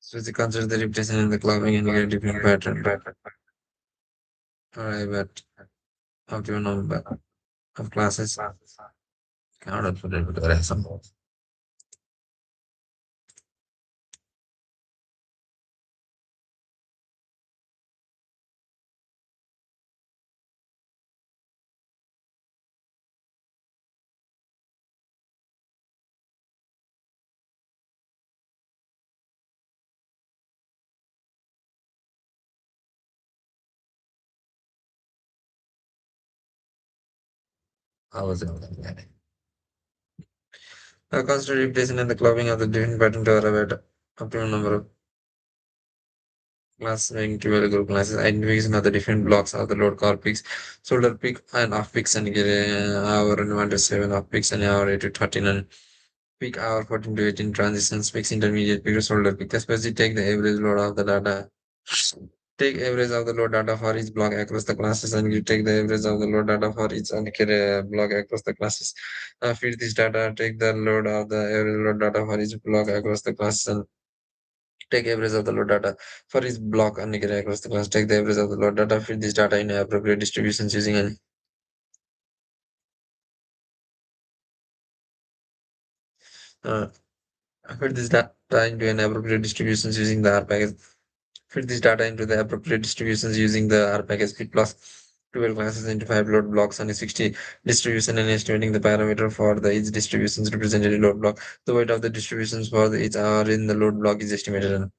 So they consider the repetition in the clubbing and get a different pattern. Alright, but optimal number of classes cannot output it with a some. How was it? Consider repetition and the clubbing of the different pattern to arrive at optimal number of classes being 12 group classes. Identification of the different blocks of the load car peaks, shoulder peak and off peaks and get hour and 1 to 7 off peaks and hour 8 to 13 and peak hour 14 to 18 transitions peaks intermediate peak to shoulder peak. Especially take the average load of the data. Take average of the load data for each block across the classes and you take the average of the load data for each block across the classes. Feed this data, take the load of the average load data for each block across the classes and take average of the load data for each block and across the class. Take the average of the load data, feed this data in appropriate distributions using an uh, feed this data into an appropriate distributions using the R package. Fit this data into the appropriate distributions using the R package fit plus 12 classes into 5 load blocks and a 60 distribution and estimating the parameter for the each distributions represented in load block. The weight of the distributions for the each hour in the load block is estimated.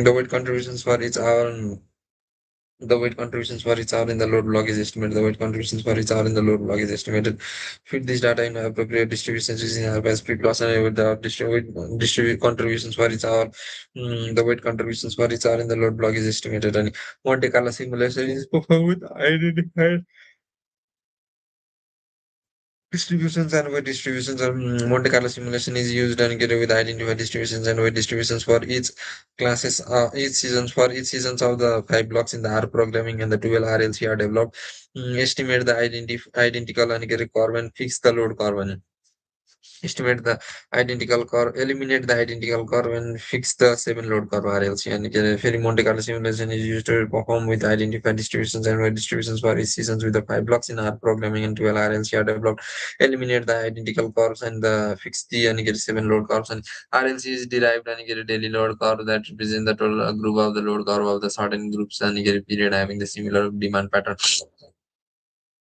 The weight contributions for each hour. The weight contributions for each hour in the load block is estimated. The weight contributions for each hour in the load block is estimated. Fit this data in appropriate distributions using our best peak loss and with the distribute contributions for each hour. The weight contributions for each hour in the load block is estimated. And Monte Carlo simulation is performed with identified distributions and weight distributions. Monte Carlo simulation is used and get with identified distributions and weight distributions for each classes, each seasons of the 5 blocks in the R programming and the 12 RLC are developed. Estimate the identical and get a curve and fix the load curve. Estimate the identical curve, eliminate the identical curve, and fix the 7 load curve RLC. And Ferry Monte Carlo simulation is used to perform with identified distributions and weight distributions for each seasons with the 5 blocks in R programming and 12 RLC are developed. Eliminate the identical curves and fix the and get 7 load curves. And RLC is derived and get a daily load curve that represents the total group of the load curve of the certain groups and get a period having the similar demand pattern.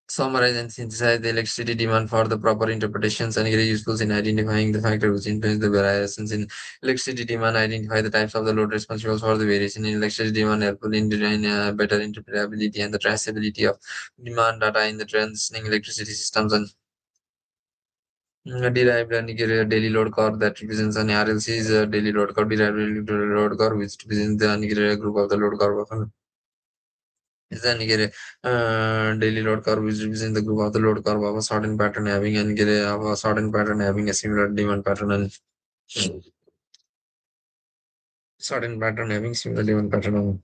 Summarize and synthesize the electricity demand for the proper interpretations and get useful in identifying the factors which influence the variations in electricity demand. Identify the types of the load responsible for the variation in electricity demand, helpful in design better interpretability and the traceability of demand data in the transitioning electricity systems. And derived and get a daily load curve that represents an RLC is a daily load curve. Derived load curve which represents the group of the load curve of then you get a daily load curve which represents the group of the load curve of a certain pattern having and get a, of a certain pattern having a similar demand pattern and certain pattern having similar demand pattern.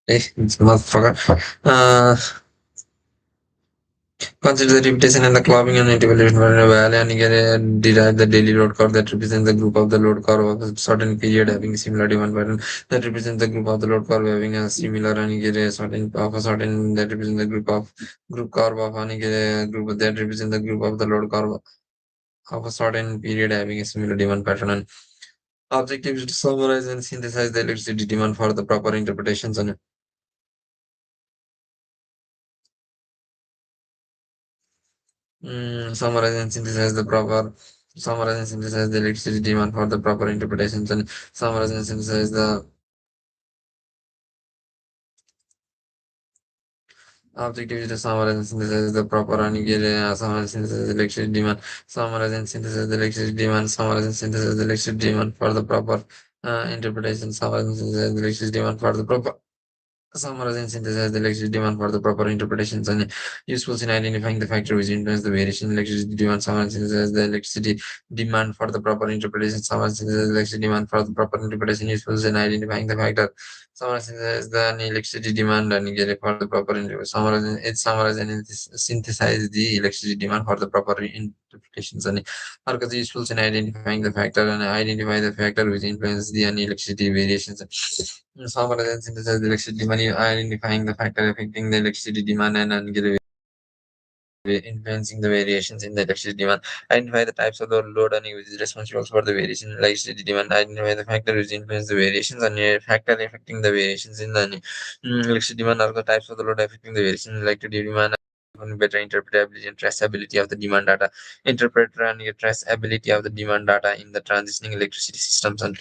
This motherfucker. Consider the repetition and the clubbing and interpolation for a valley and get a derive the daily load curve that represents the group of the load curve of a certain period having similar demand pattern that represents the group of the load curve having a similar and get a certain of a certain that represents the group curve of and get a group that represents the group of the load curve of a certain period having a similar demand pattern and objective is to summarize and synthesize the electricity demand for the proper interpretations and summarize and synthesize the electricity demand for the proper interpretations and summarize and synthesize the objective is to summarize and synthesize the proper and get summarize and synthesize the electricity demand, summarize and synthesize the electricity demand, summarize and synthesize the electricity demand for the proper interpretation, summarize and synthesize the electricity demand for the proper summarize and synthesize the electricity demand for the proper interpretations and useful in identifying the factor which influence the variation in electricity demand. Summarize and synthesize the electricity demand for the proper interpretation. Summarize and synthesize the electricity demand for the proper interpretation. Useful in identifying the factor. Summarize and synthesize the electricity demand and get it for the proper interpretation. Summarize and synthesize the electricity demand for the proper interpretations and are useful in identifying the factor and identify the factor which influence the electricity variations. Summarize and synthesize the electricity demand, identifying the factor affecting the electricity demand and influencing the variations in the electricity demand. Identify the types of the load and which is responsible for the variation in electricity demand. Identify the factor which influence the variations and a factor affecting the variations in the electricity demand are the types of the load affecting the variation in electricity demand. Better interpretability and traceability of the demand data. Interpret and traceability of the demand data in the transitioning electricity systems and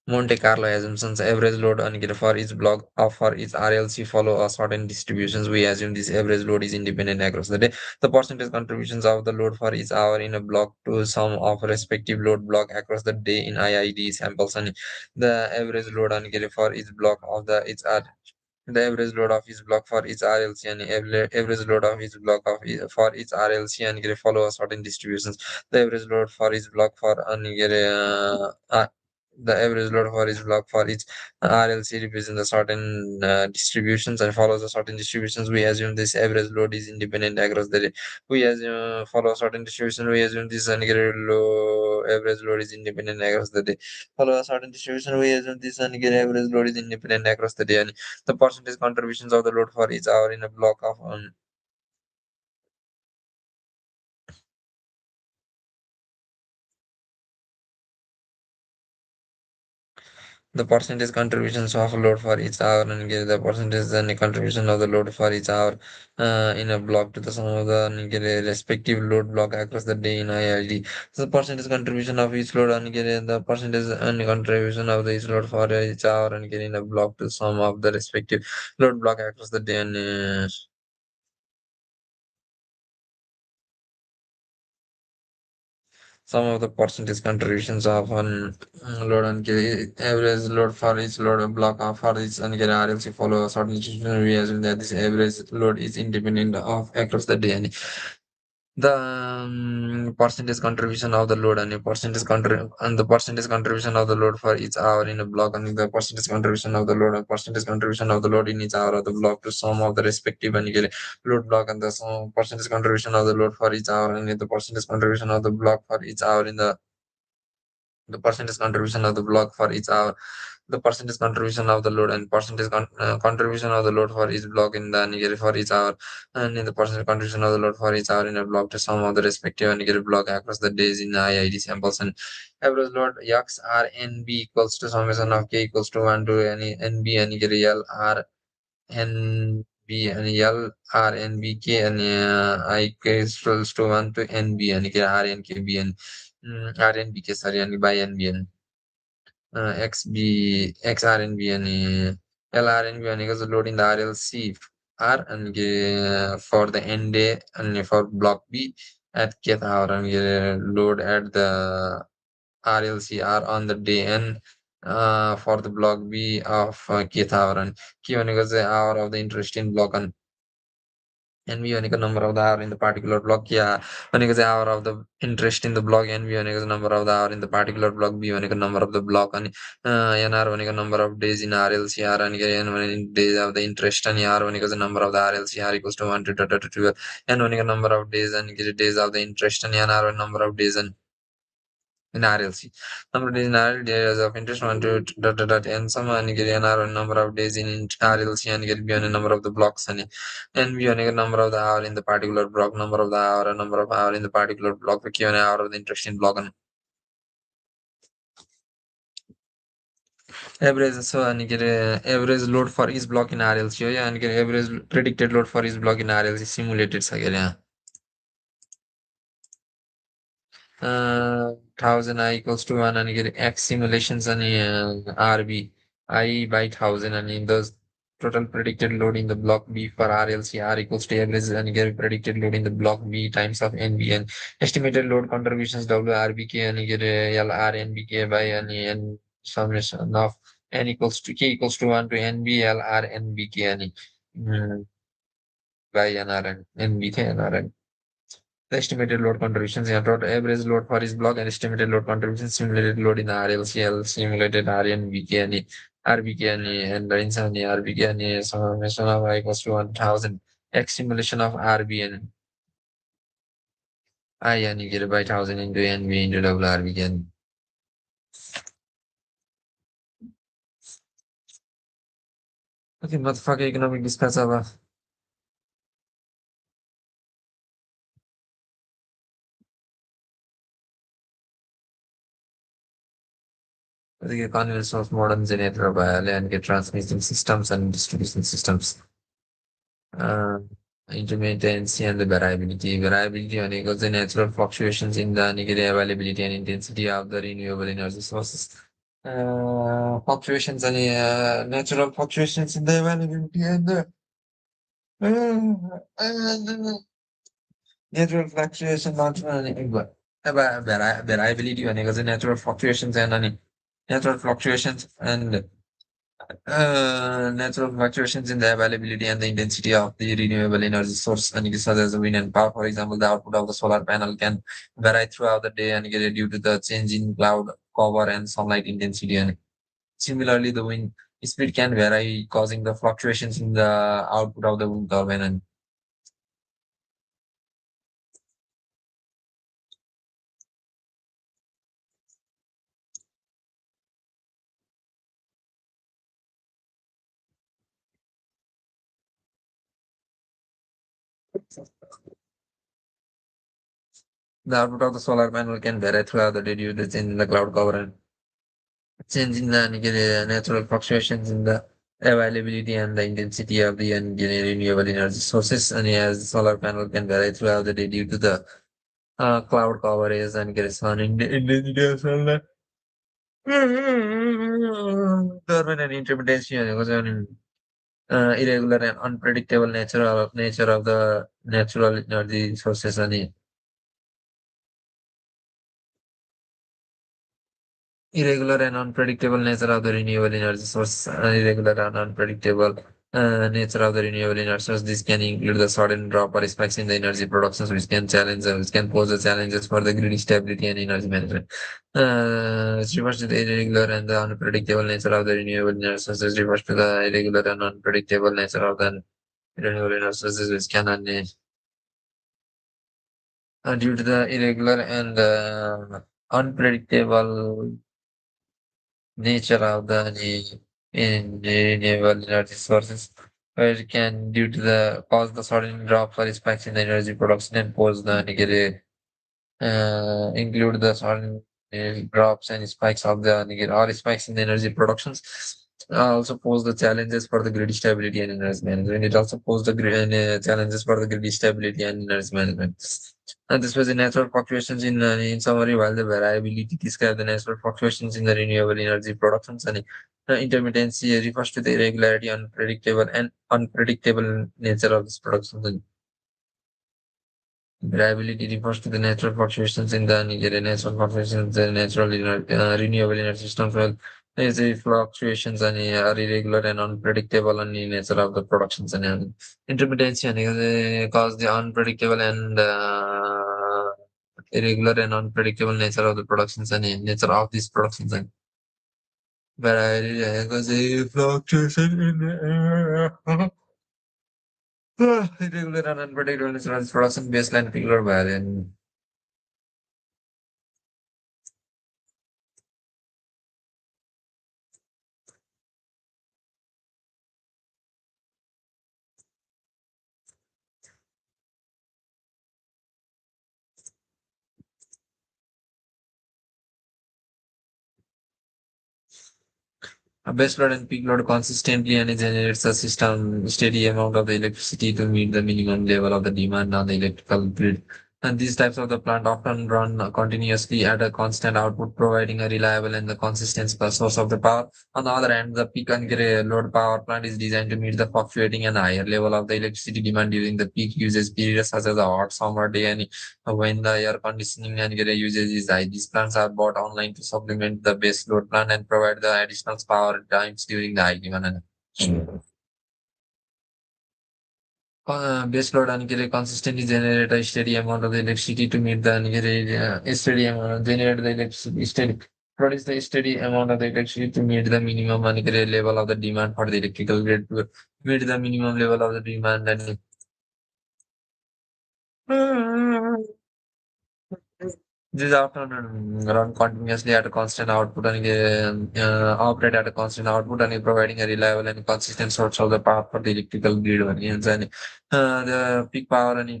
Monte Carlo assumptions average load and for each block of for each RLC follow a certain distributions. We assume this average load is independent across the day. The percentage contributions of the load for each hour in a block to sum of respective load block across the day in IID samples and the average load and for each block of the average load of each block for each RLC and average load of each block for each RLC and follow a certain distributions. The average load for each block for the average load for each block for each RLC represents the certain distributions and follows the certain distributions. We assume this average load is independent across the day. We assume follow certain distribution. We assume this low average load is independent across the day. Follow a certain distribution. We assume this average load is independent across the day. And the percentage contributions of the load for each hour in a block of the percentage contributions of load for each hour and get the percentage and contribution of the load for each hour in a block to the sum of the get a respective load block across the day in IID. So the percentage contribution of each load and get the percentage and contribution of the each load for each hour and get in a block to sum of the respective load block across the day and some of the percentage contributions of an load and carry average load for each load block of for each and carry RLC follow a certain distribution. We assume that this average load is independent of across the day and the percentage contribution of the load and the percentage contribution of the load for each hour in a block and the percentage contribution of the load and percentage contribution of the load in each hour of the block to sum of the respective and load block and the percentage contribution of the load for each hour and the percentage contribution of the block for each hour in the percentage contribution of the block for each hour, the percentage contribution of the load and percentage contribution of the load for each block in the negative for each hour, and in the percentage contribution of the load for each hour in a block to sum of the respective and negative block across the days in the IID samples and average load X R N B equals to summation of K equals to 1 to any NB and L R NB आणि LRNBK आणि IK equals to 1 to NB आणि RNKB आणि RNBK sorry आणि by NB आणि XB XRNB आणि LRNB आणि कसं load in the RLC R and for the end day and for block B at kth hour and load at the RLCR on the day N for the block B of kth hour and Q is the hour of the interest in block and V one number of the hour in the particular block. Yeah, one is the hour of the interest in the block and V one is the number of the hour in the particular block. B one is the number of the block and NR one is the number of days in RLCR and N one is days of the interest and R one is the number of the RLCR equals to 1 to 12 N one is the number of days and days of the interest and NR one number of days and in RLC. Number of days in RLC days of interest one to n sum and get NR number of days in RLC and get beyond a number of the blocks and beyond a number of the hour in the particular block, number of the hour, number of hour in the particular block, the Q and hour of the interest in block and average so and get average load for each block in RLC yeah, and get average predicted load for each block in RLC simulated yeah. 1000 I equals to 1 and get X simulations and RB I by 1000 and in those total predicted load in the block B for RLC R equals to average and get predicted load in the block B times of NB and estimated load contributions WRBK and get LRNBK by N summation of N equals to K equals to 1 to NBLRNBK and by NRN NBK NRN. The estimated load contributions and total average load for each block and estimated load contributions simulated load in the RLCL simulated RNBK and RBK and the inside RBK and summation of I equals to 1000 X simulation of RBN I and you get by 1000 into NB into double RBK and okay motherfucker economic discuss about the convenience of modern generator by and get transmission systems and distribution systems. Uh, Intermittency and the variability. Variability on equals the natural fluctuations in the negative availability and intensity of the renewable energy sources. Fluctuations and natural fluctuations in the availability and the natural fluctuations not variability on equals the natural fluctuations and natural fluctuations and natural fluctuations in the availability and the intensity of the renewable energy source and such as wind and power. For example, the output of the solar panel can vary throughout the day and get due to the change in cloud cover and sunlight intensity. And similarly, the wind speed can vary, causing the fluctuations in the output of the wind turbine. And the output of the solar panel can vary throughout the day due to change in the cloud cover and change in the natural fluctuations in the availability and the intensity of the renewable energy sources. And as solar panel can vary throughout the day due to the cloud coverage and corresponding intensity of sunlight. Turbine and intermittency and irregular and unpredictable nature of the natural energy sources and irregular and unpredictable nature of the renewable energy source, irregular and unpredictable nature of the renewable energy source. This can include the sudden drop or spikes in the energy productions, which can pose the challenges for the grid stability and energy management. It refers to the irregular and the unpredictable nature of the renewable energy sources. Refers to the irregular and unpredictable nature of the renewable energy sources, which can due to the irregular and unpredictable nature of the in renewable energy sources, where it can due to the cause the sudden drop or spikes in the energy production and pose the negative include the sudden drops and spikes of the negative or spikes in the energy productions also pose the challenges for the grid stability and energy management. It also posed the challenges for the grid stability and energy management. And this was the natural fluctuations in summary, while the variability described the natural fluctuations in the renewable energy productions and intermittency refers to the irregularity, unpredictable nature of this production. And variability refers to the natural fluctuations in the natural fluctuations in the renewable energy systems. Well, as the fluctuations and are irregular and unpredictable and in nature of the productions and intermittency and cause the unpredictable and irregular and unpredictable nature of the productions and nature of these productions and variety cause the fluctuation in irregular and unpredictable nature of this production baseline figure variant. A base load and peak load consistently and it generates a system steady amount of the electricity to meet the minimum level of the demand on the electrical grid. And these types of the plant often run continuously at a constant output, providing a reliable and the consistent source of the power. On the other hand, the peak and load power plant is designed to meet the fluctuating and higher level of the electricity demand during the peak usage periods, such as the hot summer day and when the air conditioning and usage is high. These plants are bought online to supplement the base load plant and provide the additional power times during the high demand. Base load and consistently generate a steady amount of the electricity to meet the steady amount, generate the electricity steady. Produce the steady amount of the electricity to meet the minimum level of the demand for the electrical grid to meet the minimum level of the demand and this often run continuously at a constant output and operate at a constant output and providing a reliable and consistent source of the power for the electrical grid. And the peak power and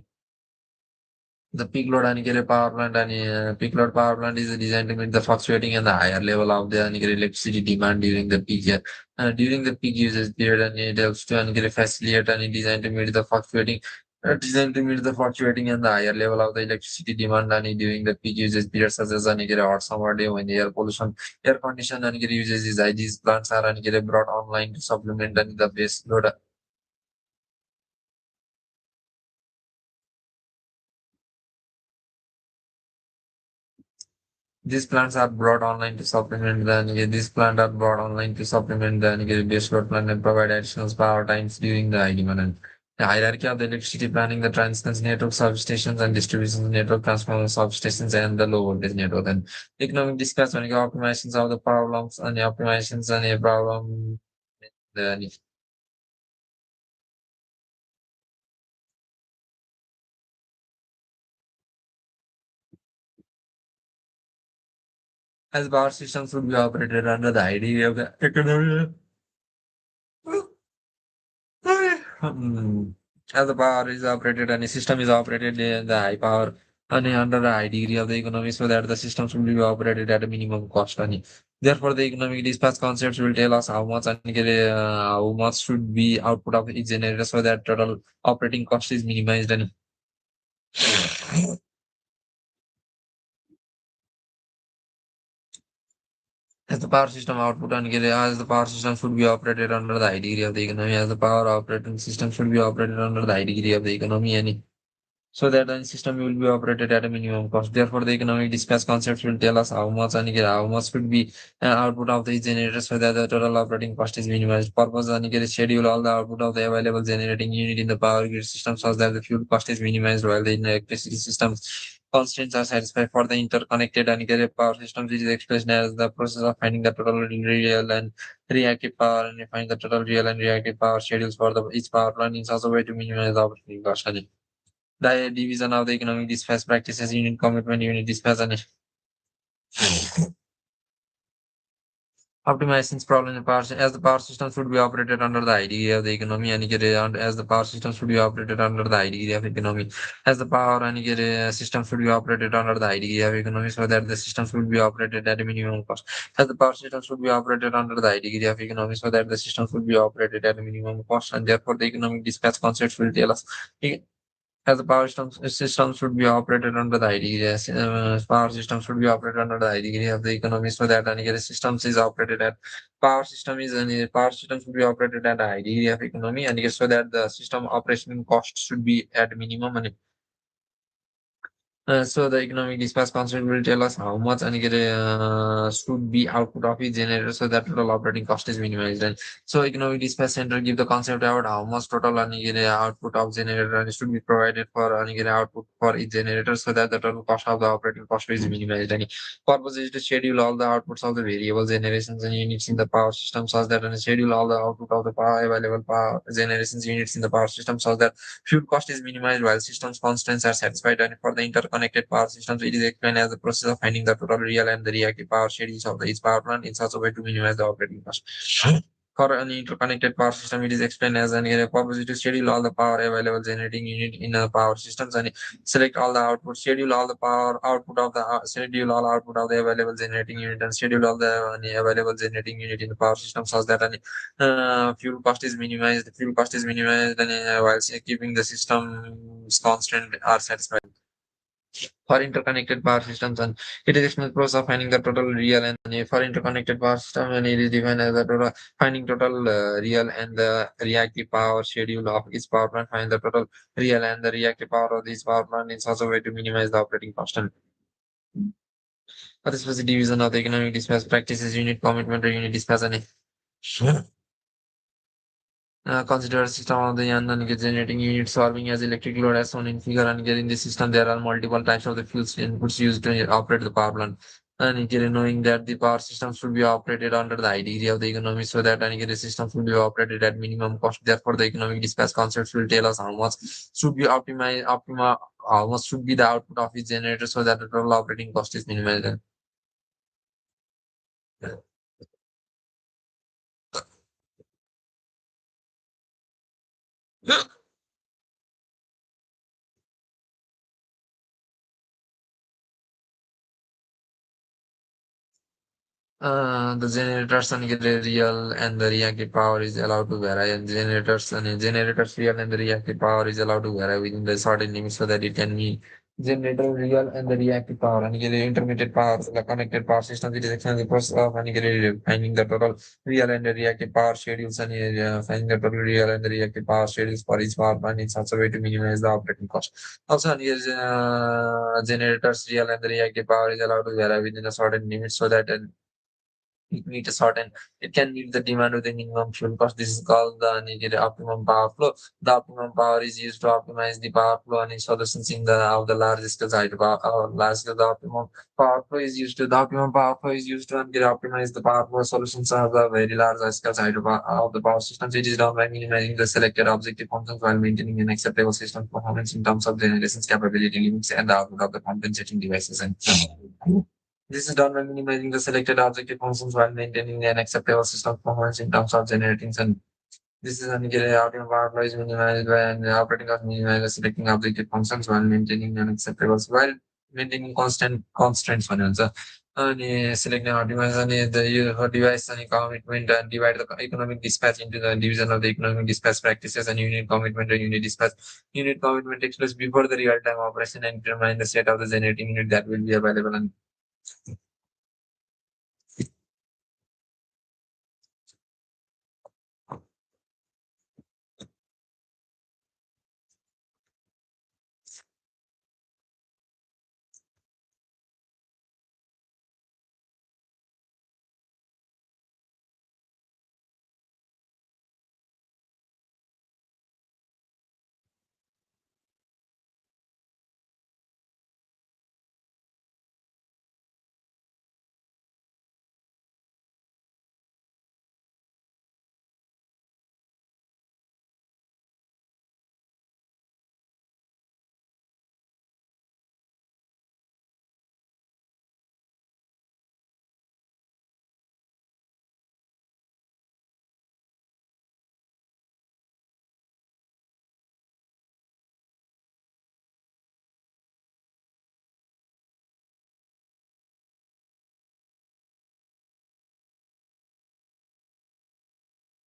the peak load and power plant and peak load power plant is designed to meet the fluctuating and the higher level of the electricity demand during the peak year. During the peak usage period, and it helps to facilitate and designed to meet the fluctuating and the higher level of the electricity demand and during the peak usage period, such as hot summer day when the air pollution, air condition and usage is high. These plants are brought online to supplement and the base load. These plants are brought online to supplement these plants are brought online to supplement the base load plant and provide additional power times during the high demand. And the hierarchy of the electricity planning, the transmission network, substations and distribution network, transformer substations, and the low voltage network. And economic discuss when optimizations of the problems and the optimizations and a problem. The, as power systems would be operated under the idea of the economic. Hmm. As the power is operated and the system is operated in the high power and under the high degree of the economy so that the systems will be operated at a minimum cost. And therefore, the economic dispatch concepts will tell us how much should be output of each generator so that total operating cost is minimized. And as the power system output and as the power system should be operated under the high degree of the economy, as the power operating system should be operated under the high degree of the economy. And so that the system will be operated at a minimum cost. Therefore, the economic dispatch concepts will tell us how much should be output of the generator so that the total operating cost is minimized. Purpose and schedule all the output of the available generating unit in the power grid system so that the fuel cost is minimized while the electricity systems constraints are satisfied for the interconnected and power systems, which is expressed as the process of finding the total real and reactive power and find the total real and reactive power schedules for the each power plant in such a way to minimize the operating cost. The division of the economic dispatch practices unit commitment, unit dispatch, and Optimizations problem in power as the power system should be operated under the idea of the economy and as the power system should be operated under the idea of economy as the power and system should be operated under the idea of economy so that the system should be operated at a minimum cost as the power system should be operated under the idea of economy so that the system should be operated at a minimum cost and therefore the economic dispatch concepts will tell us as the system should be operated under the idea, power system should be operated under the idea of the economy so that any systems is operated at power system should be operated at the idea of economy and so that the system operation cost should be at minimum and so the economic dispatch concept will tell us how much and should be output of each generator so that total operating cost is minimized. And so economic dispatch center give the concept about how much total and output of generator and should be provided for and output for each generator so that the total cost of the operating cost is minimized. And purpose is to schedule all the outputs of the variable generations and units in the power system such that and schedule all the output of the power available power generations units in the power system so that fuel cost is minimized while systems constraints are satisfied, and for the interconnected power systems, it is explained as the process of finding the total real and the reactive power schedules of each power plant in such a way to minimize the operating cost. For an interconnected power system, it is explained as an area purpose to schedule all the power available generating unit in a power systems and select all the output, schedule all the power output of the schedule all output of the available generating unit and schedule all the available generating unit in the power system such that fuel cost is minimized. Fuel cost is minimized and while keeping the systems constant are satisfied for interconnected power systems and it is explained process of finding the total real and for interconnected power system and it is defined as the total finding total real and the reactive power schedule of each power plant find the total real and the reactive power of this power plant in such a way to minimize the operating cost and this was the division of the economic dispatch practices unit commitment or unit dispatch and consider a system of the non generating unit serving as electric load as shown in figure and in the system there are multiple types of the fuels inputs used to operate the power plant. And knowing that the power system should be operated under the idea of the economy so that the system should be operated at minimum cost. Therefore, the economic dispatch concepts will tell us how much should be how much should be the output of each generator so that the total operating cost is minimized. The generators and the real and the reactive power is allowed to vary, and generators real and the reactive power is allowed to vary within the certain limits so that it can be generator real and the reactive power and the intermittent power, the connected power system. It is actually the process of finding the total real and the reactive power schedules and finding the total real and the reactive power schedules for each power plant in such a way to minimize the operating cost. Also, here generators real and the reactive power is allowed to vary within a certain limits so that it meet a certain it can meet the demand with the minimum fuel cost. This is called the needed optimum power flow. The optimum power is used to optimize the power flow and solutions in the of the large scale side large scale the optimum power flow is used to the optimum power flow is used to optimize the power flow solutions of the very large scale side of the power systems. It is done by minimizing the selected objective functions while maintaining an acceptable system performance in terms of generations capability limits and the output of the compensating devices and this is done by minimizing the selected objective functions while maintaining an acceptable system performance in terms of generating and this is an outcome power is minimized by an operating cost minimized by selecting objective functions while maintaining an acceptable while maintaining constant constraints on it. And selecting optimize and the device and commitment and divide the economic dispatch into the division of the economic dispatch practices and unit commitment and unit dispatch. Unit commitment takes place before the real time operation and determine the state of the generating unit that will be available and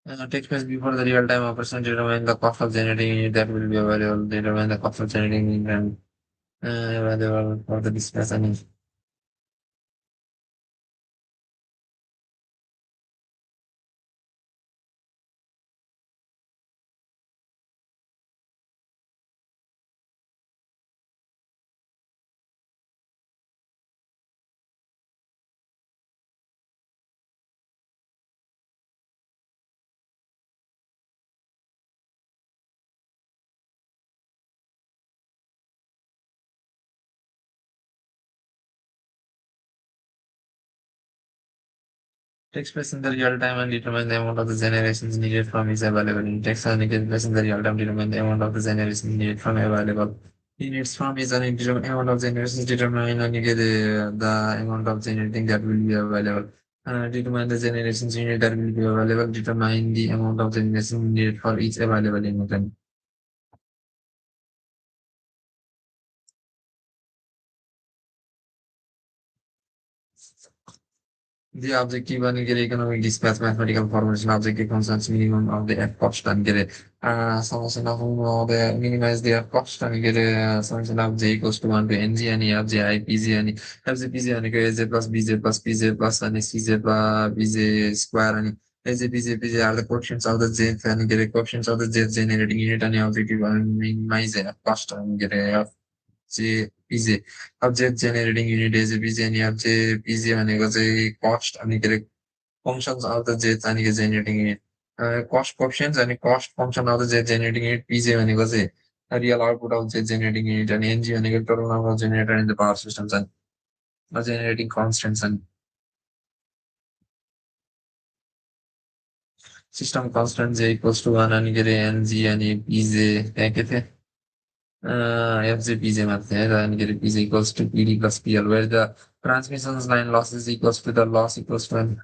Takes place before the real-time operation determine the cost of generating unit that will be available, determine the cost of generating unit and available for the dispatch and takes place in the real time and determine the amount of the generations needed from is available. In text and takes place in the real time determine the amount of the generations needed from available. Units from is an determine amount of generations determine and you get the amount of generating that will be available. Determine the generations unit that will be available. Determine the amount of generation needed for each available unit. The objective and get economic dispatch mathematical formulation objective concerns minimum of the F cost and get a summation of the minimize the F cost and get a summation of j equals to 1 to ng and f j I pz and f j pz and az plus bj plus pz plus and cz plus bj square and az bj pz are the coefficients of the j and get a coefficients of the j generating unit and objective and minimize the F cost and get a J PJ object generating unit is PJ and object PJ भनेको चाहिँ cost अनि के अरे functions of the j अनि generating unit cost coefficients अनि cost function of the j generating unit PJ भनेको चाहिँ real output of j generating unit अनि NG भनेको total number of generator in the power systems and generating constants and system constant j equals to 1 अनि के अरे NG अनि PJ त्यहाँ के थियो FJPJ method and get is equals to PD plus PL, where the transmission line loss is equals to the loss equals to an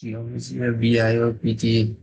BIOPT.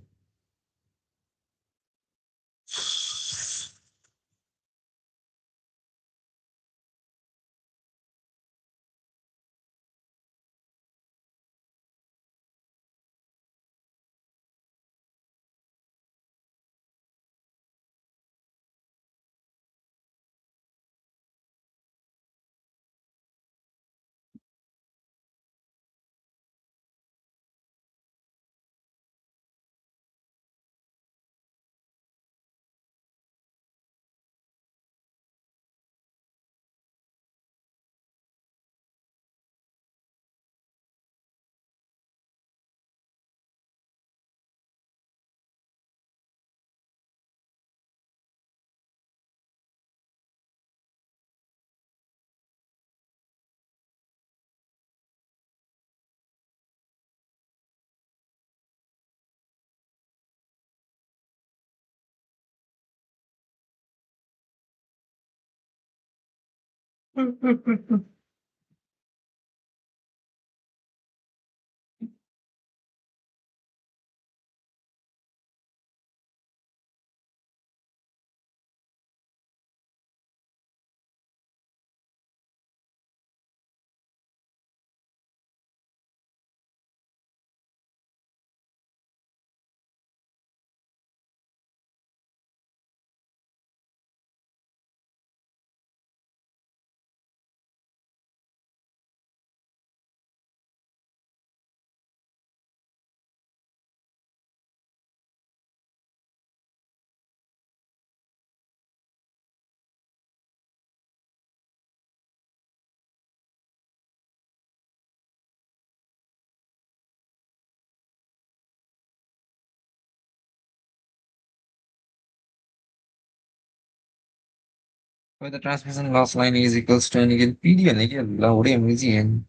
where the transmission loss line is equals to again PD and again loud MGN.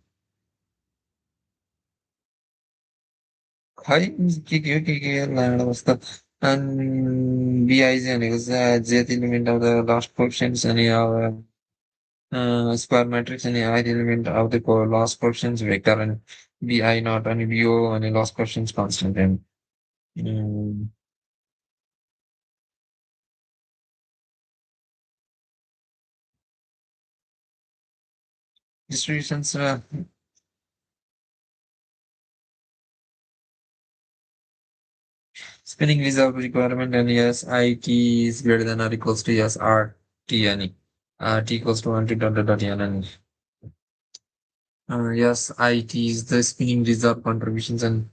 High was the and BIZ and it was the j element of the last coefficients and square matrix and I element of the loss coefficients vector and BI not and BO and a loss coefficients constant and um, distributions spinning reserve requirement and yes IT is greater than or equals to yes R T N E. T equals to 1 to dot N and yes IT is the spinning reserve contributions and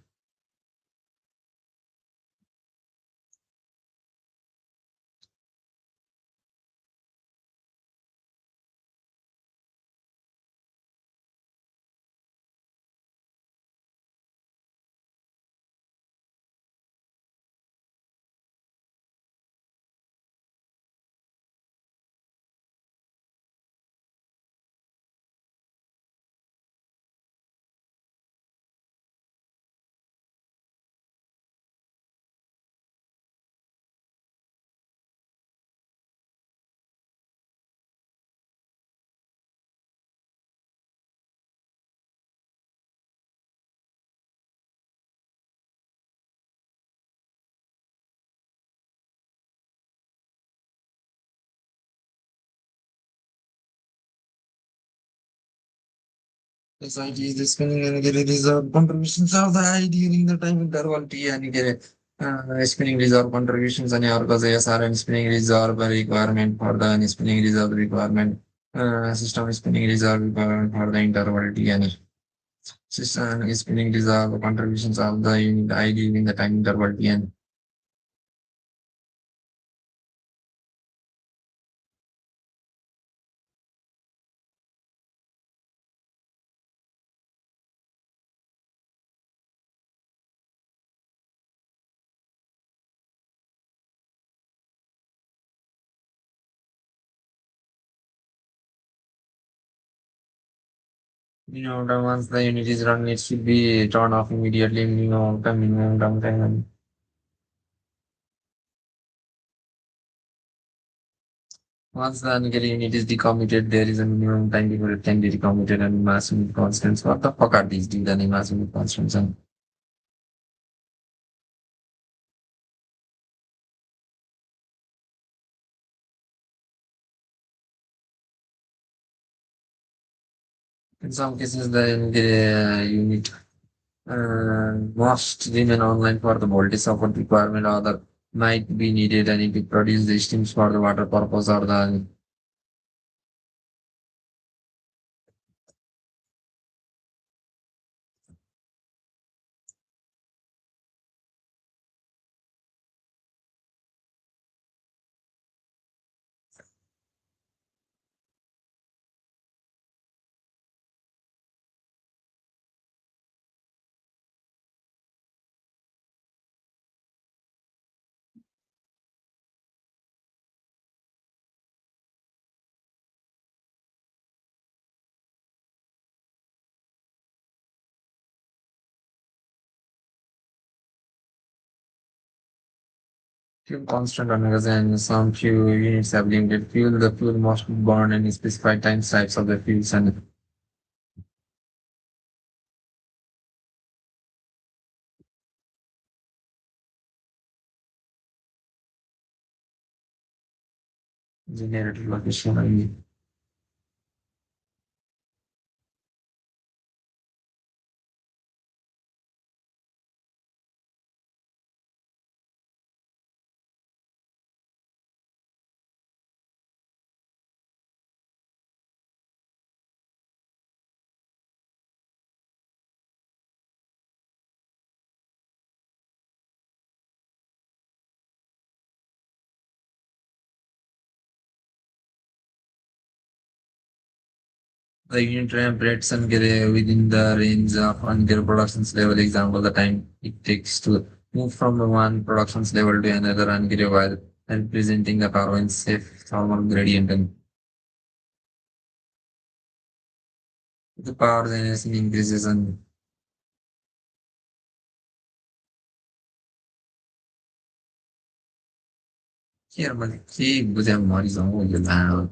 yes IT is the spinning and reserve contributions of the I during the time interval T and spinning reserve contributions and your cause SR and spinning reserve requirement for the spinning reserve requirement system spinning reserve requirement for the interval T and system is spinning reserve contributions of the unit ID in the time interval T and once the unit is run, it should be turned off immediately, the minimum downtime. And once the Angry unit is decommitted, there is a minimum time before it can be decommitted and mass unit constants. What the fuck are these doing the mass unit constants? And in some cases, the unit must remain online for the voltage support requirement or that might be needed and to produce the streams for the water purpose or fuel constant on and some few units have limited fuel. The fuel must be burned in specified time types of the fuels and generated location. The unit ramp rates and within the range of on their productions level example the time it takes to move from the one productions level to another and while and presenting the power in safe thermal gradient. The power generation increases and here, but he was a more is all the now.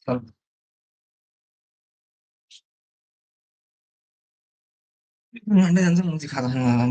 Ada yang saya mesti katakan.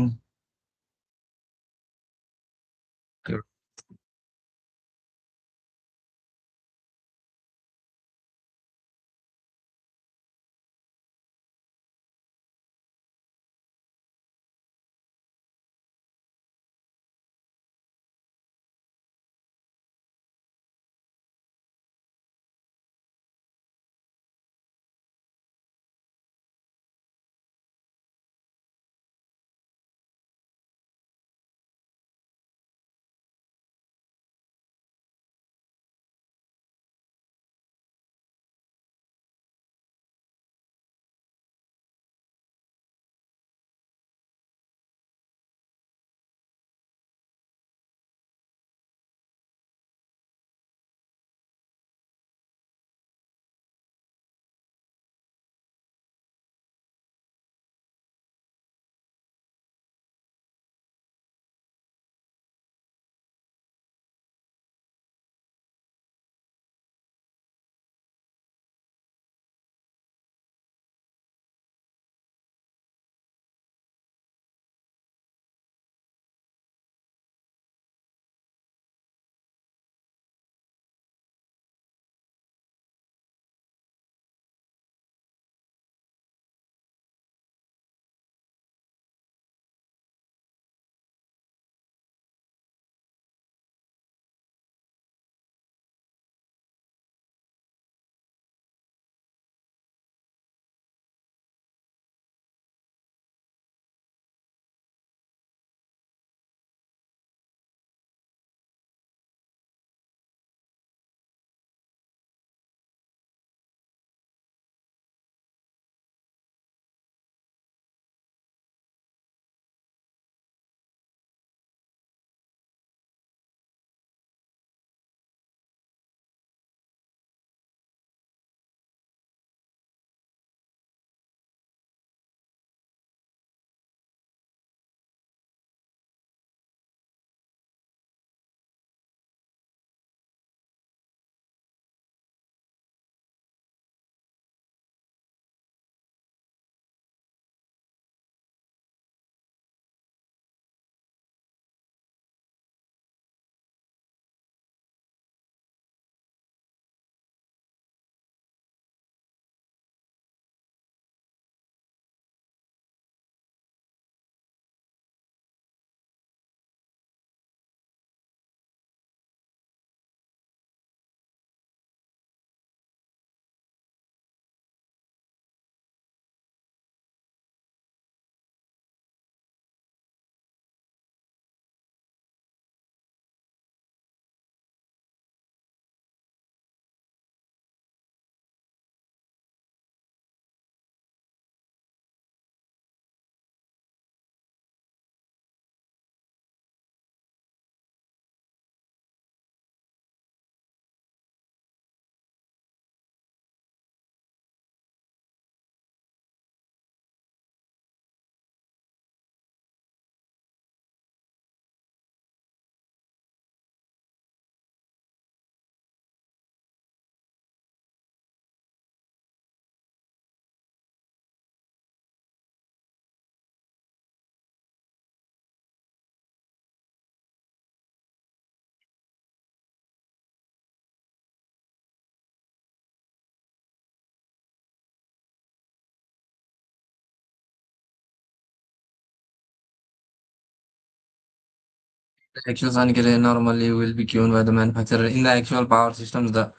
The actual sun normally will be given by the manufacturer. In the actual power systems, the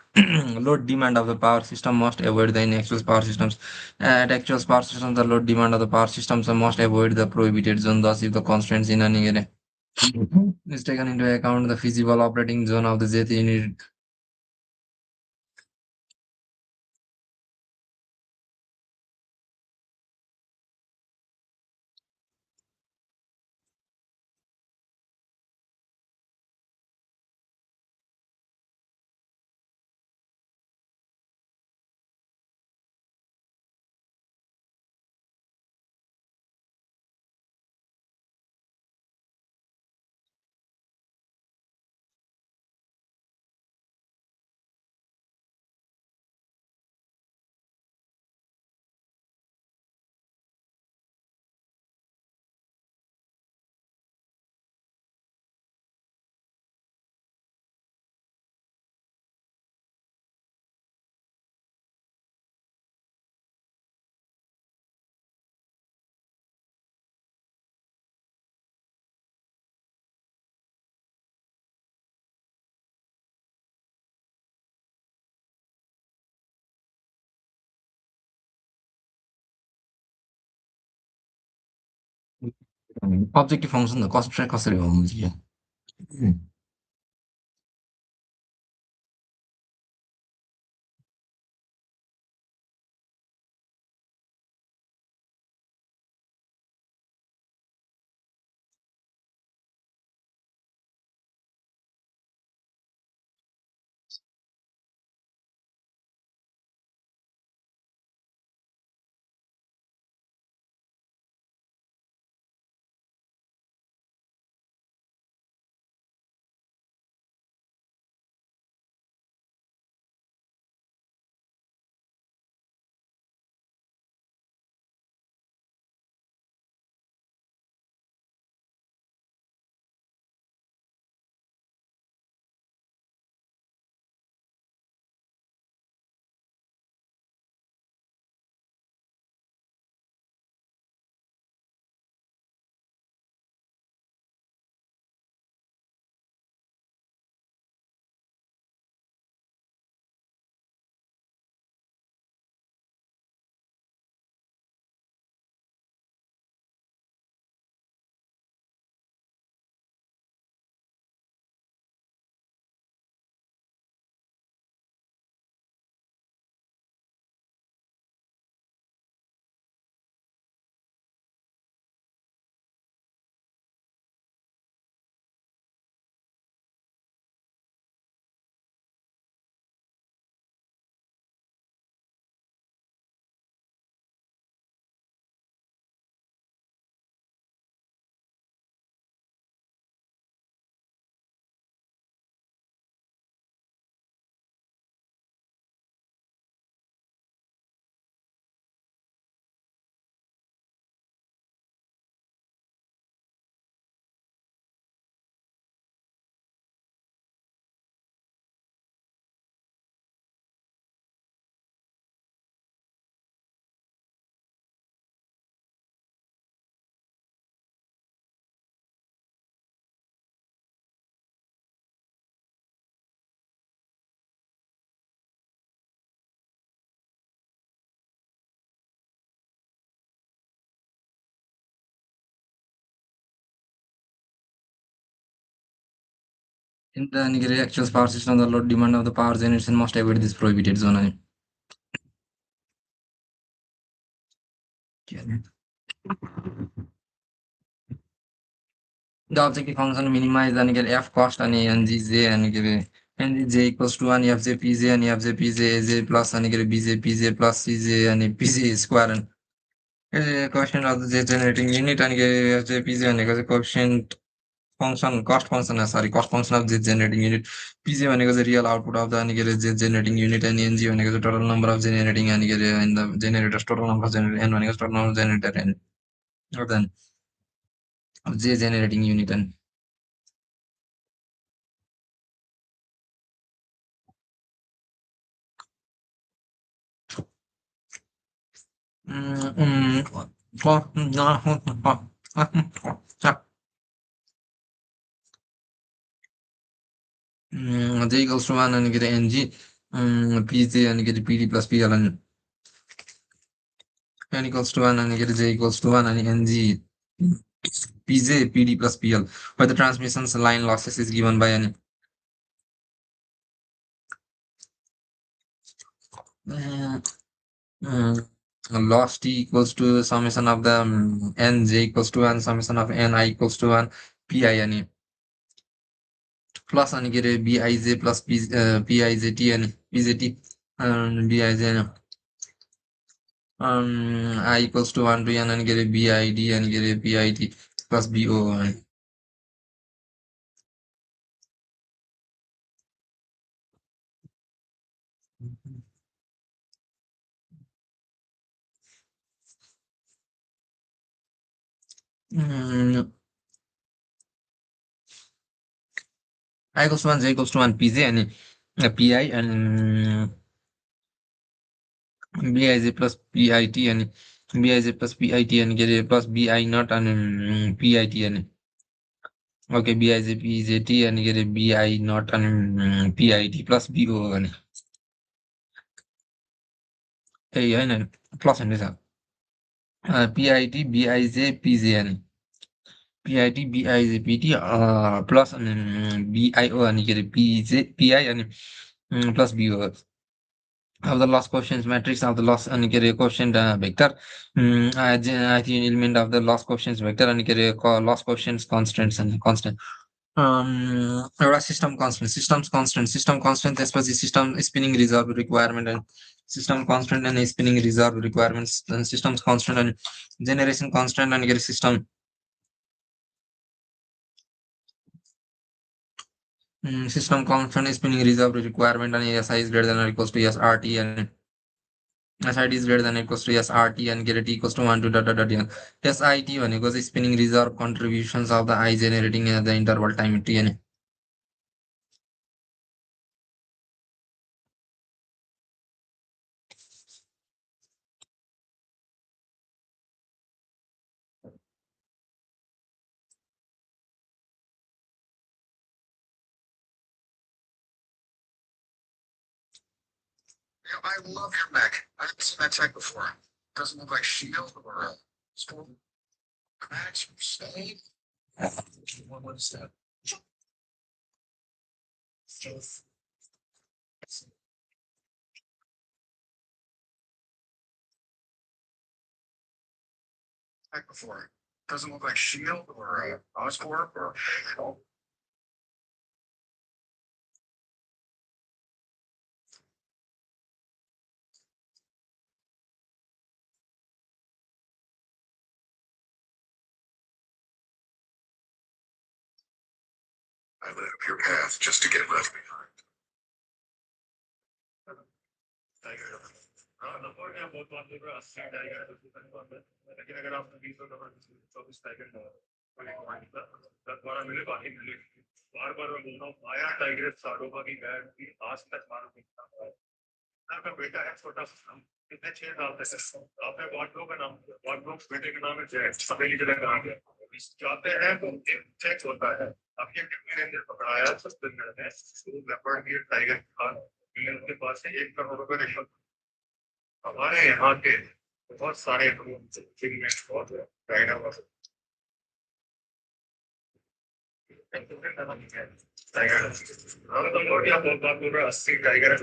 load demand of the power system must avoid the in actual power systems. At actual power systems, the load demand of the power systems must avoid the prohibited zone. Thus, if the constraints in an area is taken into account, the feasible operating zone of the jet unit. Objective function त कसरी हो हुन्छ क्या? In the actual power system, the load demand of the power generation must avoid this prohibited zone अनि के अरे the objective function minimize अनि के अरे f cost अनि ngj अनि के अरे ngj equals to 1 fj pj अनि fj pj aj plus अनि के अरे bj pj plus cj अनि pj square अनि coefficient of the j generating unit अनि के अरे fj pj भनेको चाहिँ coefficient फंक्शन कस्ट फंक्शन है सरी कस्ट function of j generating unit pj भनेको चाहिँ रियल आउटपुट अफ द अनि के अरे j generating unit अनि ng भनेको चाहिँ टोटल नम्बर अफ जेनेरेटिङ अनि के अरे in the generators total number of generator n भनेको total number of generator n then j generating unit and j equals to 1 and get ng pj and get pd plus pl and n equals to 1 and get j equals to 1 and ng pj pd plus pl where the transmissions line losses is given by n loss t equals to summation of the n j equals to 1 summation of n I equals to 1 pi अनि plus अनि के अरे bij plus pijt अनि pjt bij I equals to 1 to n अनि के अरे bid अनि के अरे pit प्लस bo अनि I equals to 1 j equals to 1 pj अनि pi अनि bij plus pit अनि bij plus pit अनि के अरे प्लस bi नट अनि pit अनि ओके bij pjt अनि के अरे bi नट अनि pit प्लस bo अनि ए होइन प्लस हुँदैछ pit bij pj अनि PIT, BIJ, PT plus BIO अनि के अरे PJ, PI अनि plus BO of the loss quotients matrix of the loss अनि के अरे quotient vector IT element of the loss quotients vector अनि के अरे loss quotients constants अनि constant एउटा सिस्टम कन्स्टेन्ट त्यसपछि system spinning reserve requirement end system constant end spinning reserve requirement system constant अनि जेनेरेसन कन्स्टेन्ट अनि के अरे system constant spinning reserve requirement अनि SI is greater than or equals to SRT and SIT is greater than or equals to SRT and get T equals to 1 to dot dot dot n. SIT भनेको चाहिँ spinning reserve contributions of the I generating the interval time T अनि Yeah, I love your mech. I've seen that tech before. Doesn't look like shield or school. Max Stay. What is that? Tech before. Doesn't look like shield or Oscorp or. I lit up your path just to get left behind. लेकिन अगर आपने 20 second दोबारा मिले बाकी मिले बार बार मैं बोल रहा हूँ आया टाइगर सारोबा की बैट की आज तक मारो का बेटा है छोटा सा कितने 6 साल तक आपने वार्डरोब का नाम वार्डरोब बेटे का नाम है जैक सवेली जगह कहा गया जाते हैं तो एक चेक होता है अब ये कितने रेंजर पकड़ाया सस्पेंड है तो लेपर्ड की टाइगर था उनके पास से 1 करोड़ रुपए रिश्वत हमारे यहाँ के बहुत सारे बहुत राइडर टाइगर बोल रहा 80 टाइगर है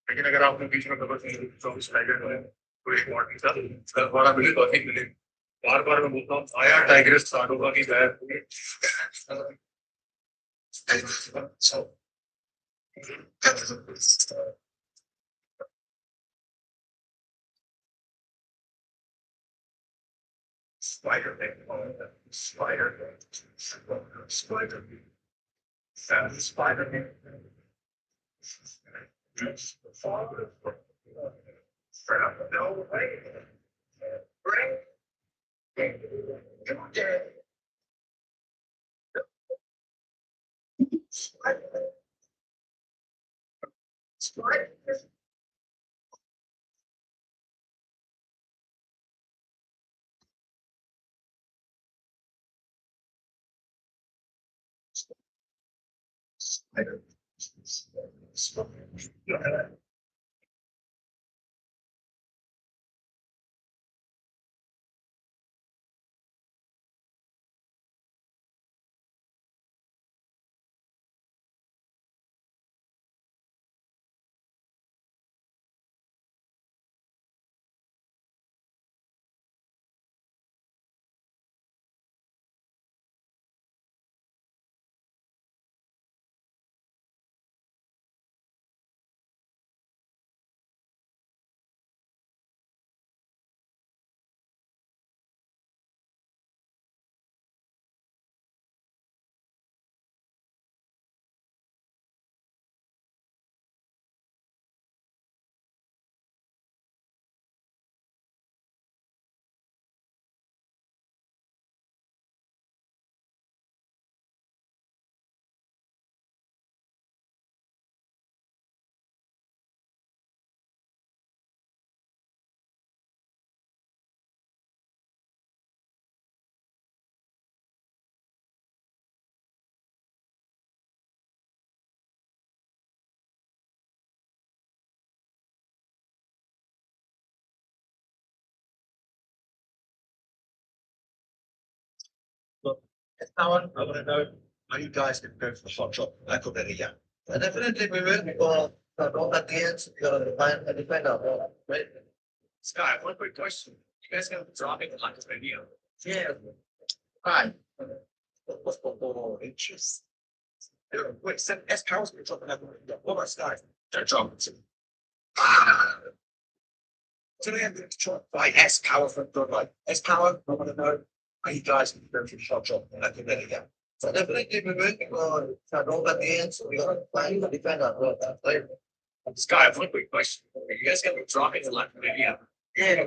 लेकिन अगर आपने बीच में खबर 24 टाइगर है तो एक मॉडल था कल बड़ा मिले तो अधिक मिले बार बार मैं बोलता हूँ आया टाइगर सारोबा की bat Spider-Man. No way. Spider-Man. Now I want to know how you guys can go for the hot shot. I could really yeah. Definitely we will because all the games you gotta defend our ball, right? Sky, one quick question. You guys gonna be dropping the line video? Yeah. Right. Oh, interest. Wait, send S powers can drop another video. What about Sky? They're dropping too. So they have to drop by S power from the like S power. I want to know how you guys can go for the shot drop. And I can really yeah. So definitely we will roll at the end. So we gotta plan to defend our ball later. Sky, one quick question. You guys gonna be dropping the line video? Yeah.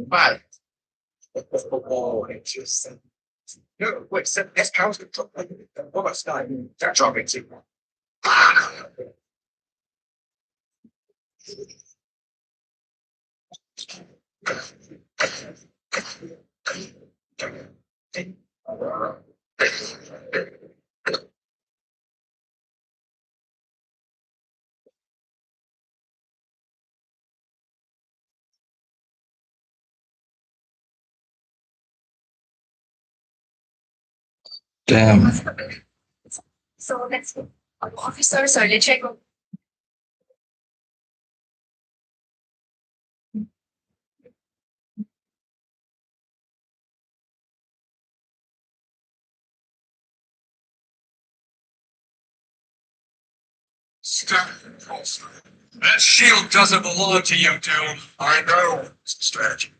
Five. Oh, interesting. No, wait, seven S powers can drop. What about Sky? They're dropping too. Damn. So let's go. Officer, sir, let's check. That shield doesn't belong to you two. I know. It's a strategy.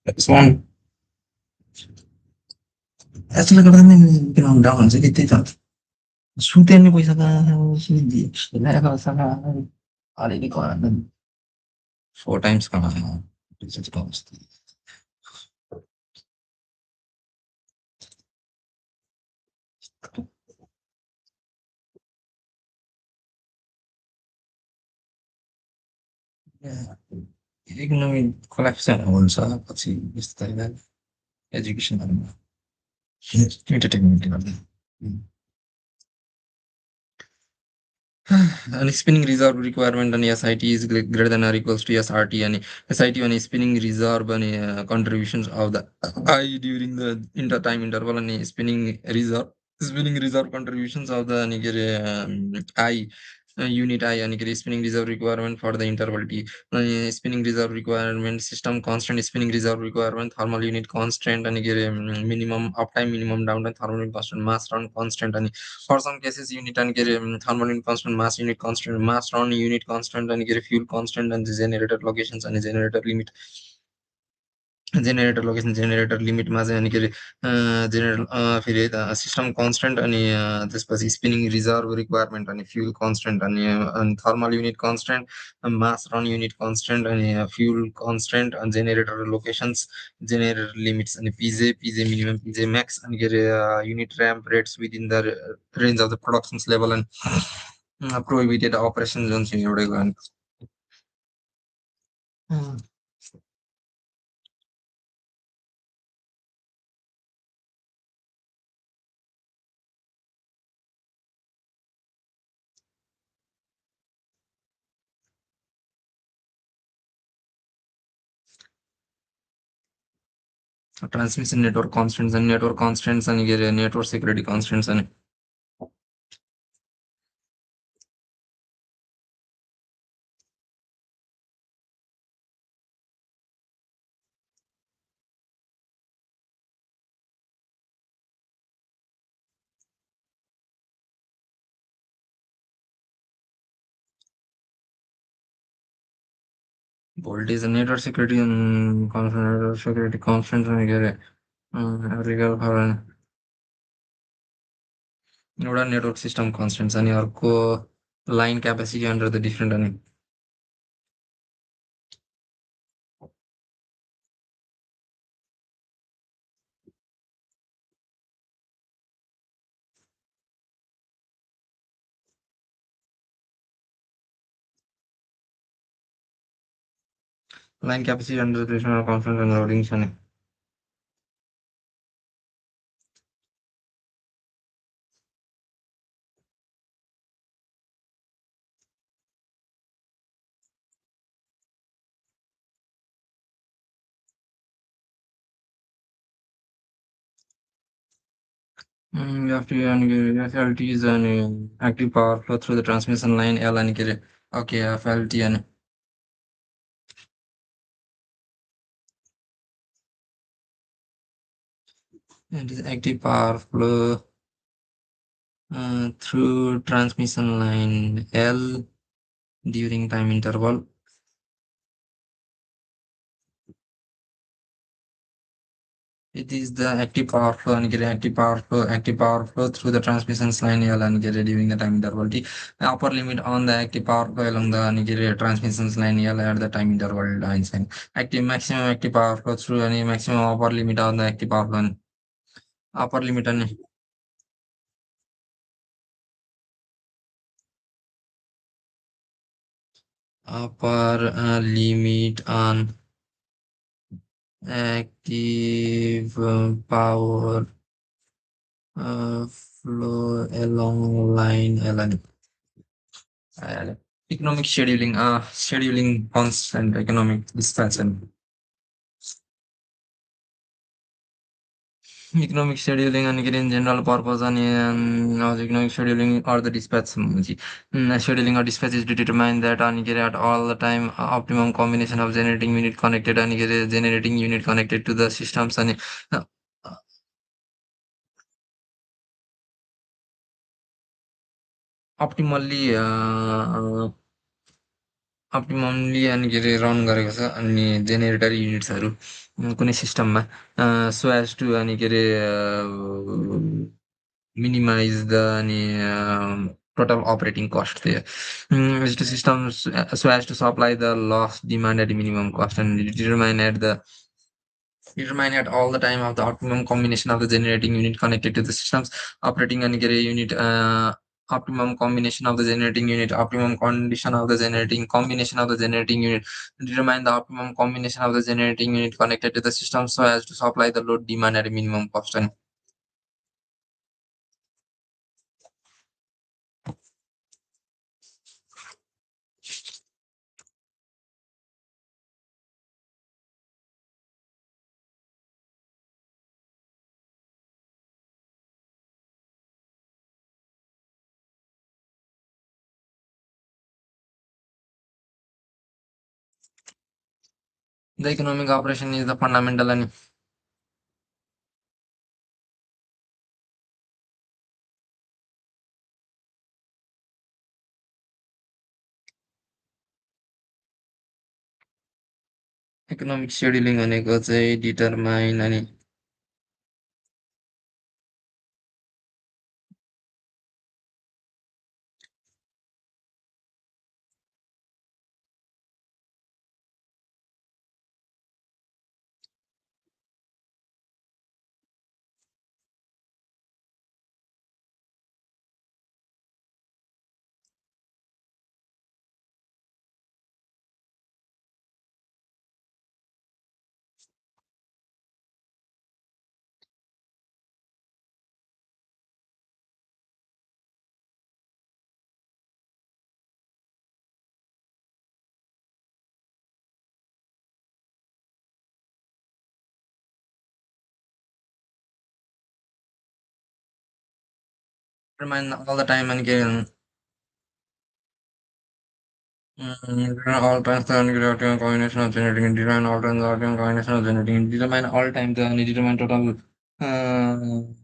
That's one. Essa la guarda nel ground, se che te tanto. Su tenne poi stata su di. Lei era stata alle di qua. Four times kana. It's supposed. Yeah. Economic collapse हुन्छ पछि यस्तो एजुकेसनहरूमा entertainment गर्दा and spinning reserve requirement and SIT is greater than or equals to SRT and SIT and spinning reserve and contributions of the I during the time interval and spinning reserve contributions of the I unit I यानी spinning reserve requirement for the interval T. Spinning reserve requirement, system constant spinning reserve requirement, thermal unit constant and minimum uptime, minimum downtime, thermal unit constant, mass run constant and for some cases unit and thermal unit constant, mass run unit constant and fuel constant and generator locations and generator limit. Generator location generator लिमिटमा चाहिँ अनि के अरे फेरि यता system constant अनि त्यसपछि spinning reserve requirement अनि फ्युल कन्सटेन्ट अनि थर्मल युनिट कन्सटेन्ट मास रन युनिट कन्सटेन्ट अनि फ्युल कन्सटेन्ट अनि जेनेरेटर लोकेसन्स जेनेरेटर लिमिट्स अनि पिजे मिनिमम पिजे म्याक्स अनि के अरे unit ramp rates within the range of the productions level end prohibited operation zone चाहिँ एउटै गयो ट्रान्समिसन नेटवर्क कन्स्टेन्ट्स अनि के अरे नेटवर्क सेक्युरिटी कन्स्टेन्ट्स अनि voltage and network security constant अनि के अरे एउटा नेटवर्क सिस्टम कन्स्टेन्ट्स अनि अर्को line capacity under the different अनि line capacity under the different constraints अनि लोडिङ्स अनि FLT is an active power flow through the transmission line L अनि के अरे ओके FLT अनि it is active power flow through transmission line L during time interval it is the active power flow and get active power flow through the transmission line L and get during the time interval T. Upper limit on the active power flow along the and transmission line L at the time interval Einstein. Active maximum active power flow through any maximum upper limit on the active power flow. Upper limit and upper limit on active power flow along line L. Economic scheduling constant economic dispatch and economic scheduling and in general purpose and economic scheduling or the dispatch scheduling or dispatch is to determine that at all the time optimum combination of generating unit connected and generating unit connected to the systems and optimally and run गरेको छ अनि generator युनिट्सहरु कुनै सिस्टममा so as to अनि minimize the total operating cost there the systems so as to supply the loss demand at minimum cost and determine at all the time of the optimum combination of the generating unit connected to the systems operating and unit optimum combination of the generating unit optimum condition of the generating combination of the generating unit determine the optimum combination of the generating unit connected to the system so as to supply the load demand at a minimum cost and The economic operation is the fundamental and economic scheduling भनेको चाहिँ determine अनि determine all the time and all times the optimum combination of generating determine all times the optimum combination of generating determine all time the determine total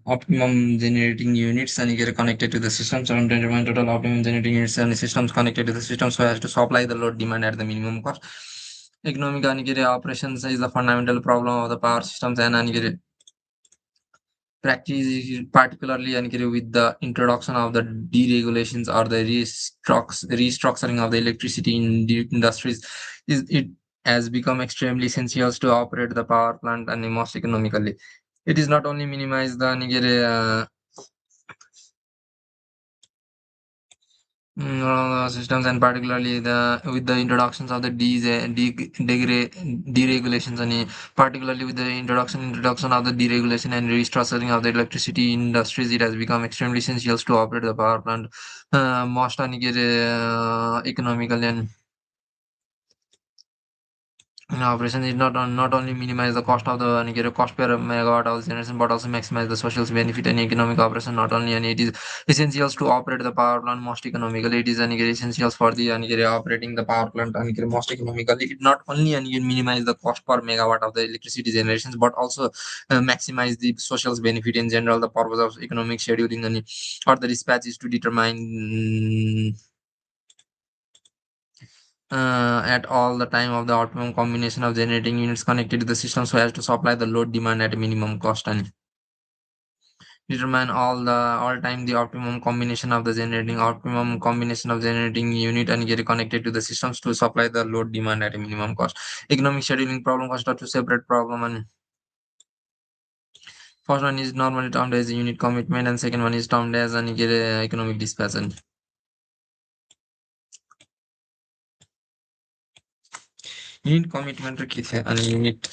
optimum generating units and get connected to the system. So determine total optimum generating units and systems connected to the system so as to supply the load demand at the minimum cost. Economic and operations is the fundamental problem of the power systems and practice particularly with the introduction of the deregulations or the restructuring of the electricity in the industries is it has become extremely essential to operate the power plant and most economically. It is not only minimize the systems and particularly the with the introductions of the deregulations and particularly with the introduction of the deregulation and restructuring of the electricity industries, it has become extremely essential to operate the power plant most economically and operation is not only minimize the cost of the cost per megawatt hour generation but also maximize the social benefit and economic operation not only and it is essential to operate the power plant most economically. It is essential for the operating the power plant most economically. It not only minimize the cost per megawatt of the electricity generations but also maximize the social benefit in general. The purpose of economic scheduling or the dispatch is to determine at all the time of the optimum combination of generating units connected to the system so as to supply the load demand at a minimum cost and determine all time the optimum combination of generating unit and get connected to the systems to supply the load demand at a minimum cost. Economic scheduling problem consists of separate problem and first one is normally termed as a unit commitment and second one is termed as an economic dispatch and unit commitment and unit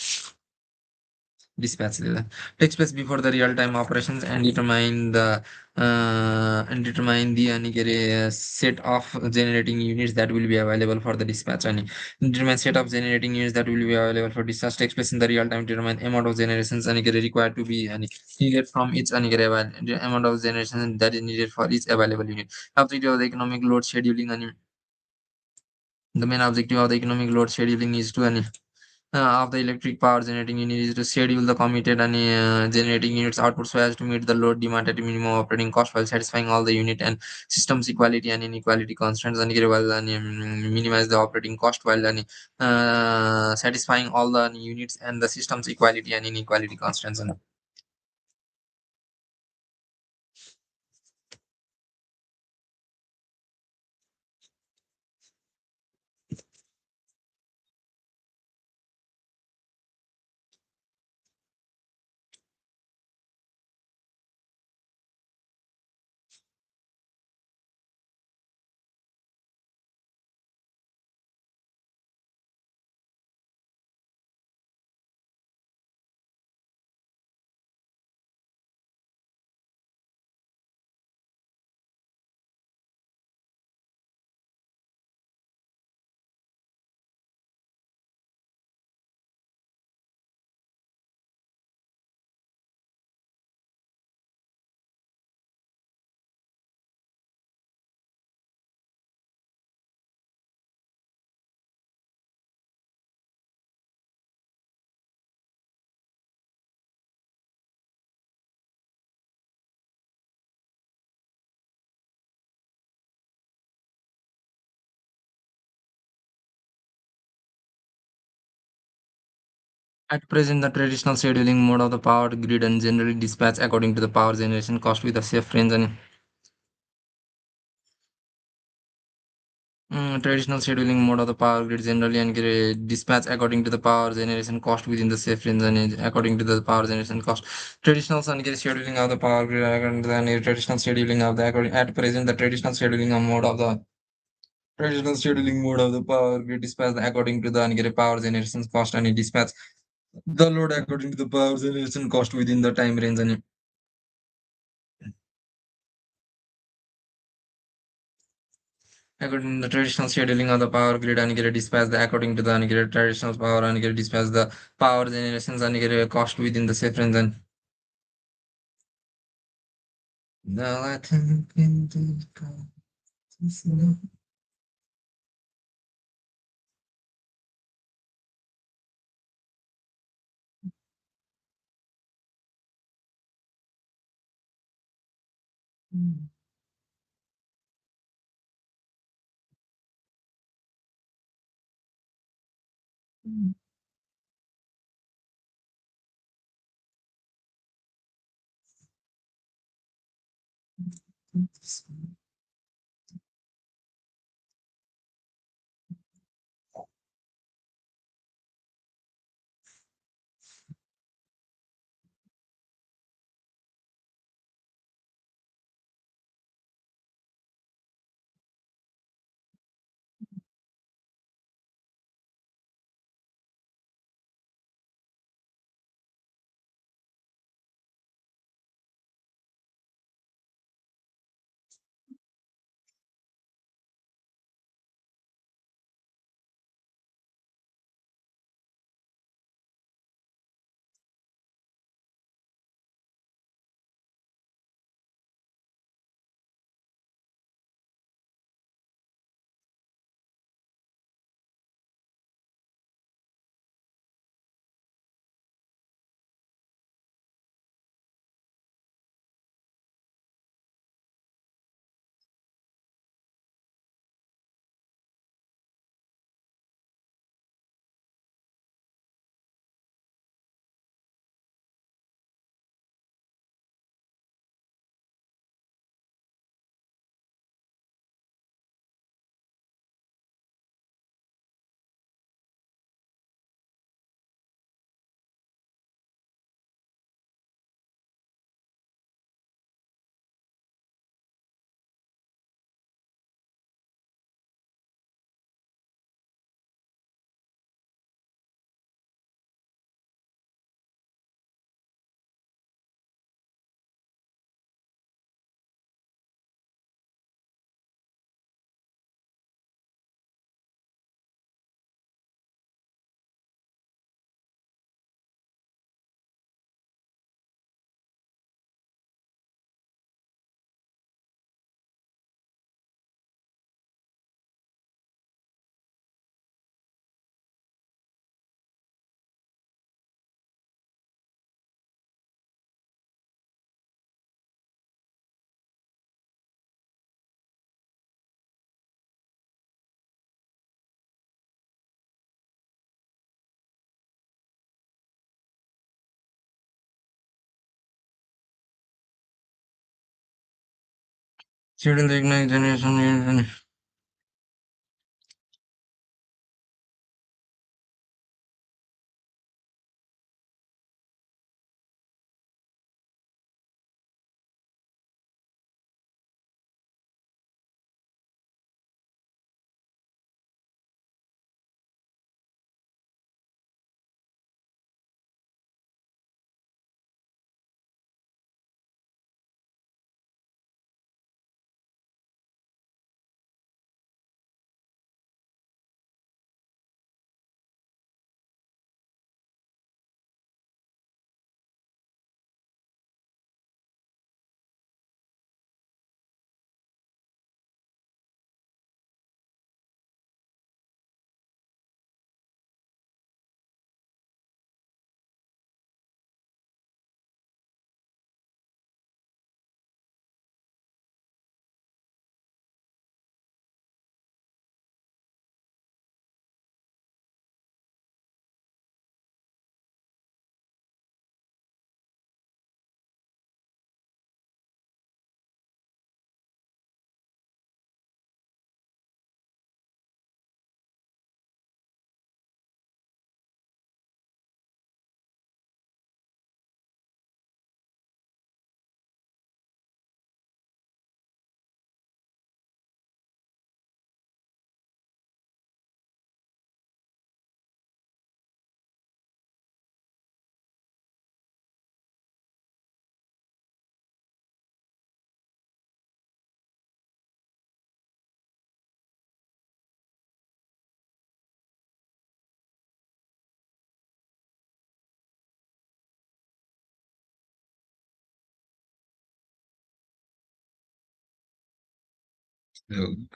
dispatch takes place before the real-time operations and determine the set of generating units that will be available for the dispatch and determine set of generating units that will be available for dispatch takes place in the real time. Determine amount of generations required to be needed from each the amount of generation that is needed for each available unit. Objective of the economic load scheduling and the main objective of the economic load scheduling is to of the electric power generating unit is to schedule the committed and generating units output so as to meet the load demand at a minimum operating cost while satisfying all the unit and systems equality and inequality constraints and while minimize the operating cost while satisfying all the units and the systems equality and inequality constraints and At present, the traditional scheduling mode of the power grid and generally dispatch according to the power generation cost with a safe range and traditional scheduling mode of the power grid generally and dispatch according to the power generation cost within the safe range and according to the power generation cost. Traditional and scheduling of the power grid and then traditional scheduling of the according at present the traditional scheduling mode of the traditional scheduling mode of the power grid dispatch according to the power generation cost and dispatch the load according to the power generation cost within the time range and according to the traditional scheduling of the power grid and dispatch the according to the traditional power and dispatch the power generations and cost within the safe range and now I think into schedule the ignite generation Good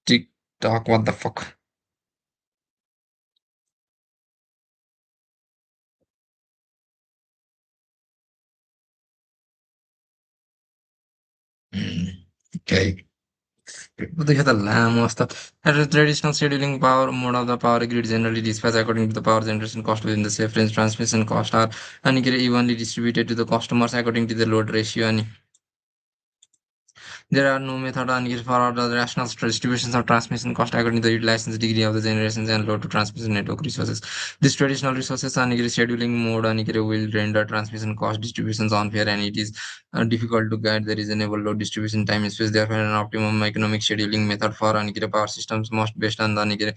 TikTok, what the fuck? Okay. What the hell, lamb was the traditional scheduling power mode of the power grid generally dispatched according to the power generation cost within the safe range. Transmission cost are evenly distributed to the customers according to the load ratio. And there are no method for the rational distributions of transmission cost according to the utilization degree of the generations and load to transmission network resources. This traditional resources scheduling mode will render transmission cost distributions unfair, and it is difficult to guide the reasonable load distribution time space. Therefore, an optimum economic scheduling method for power systems must based on the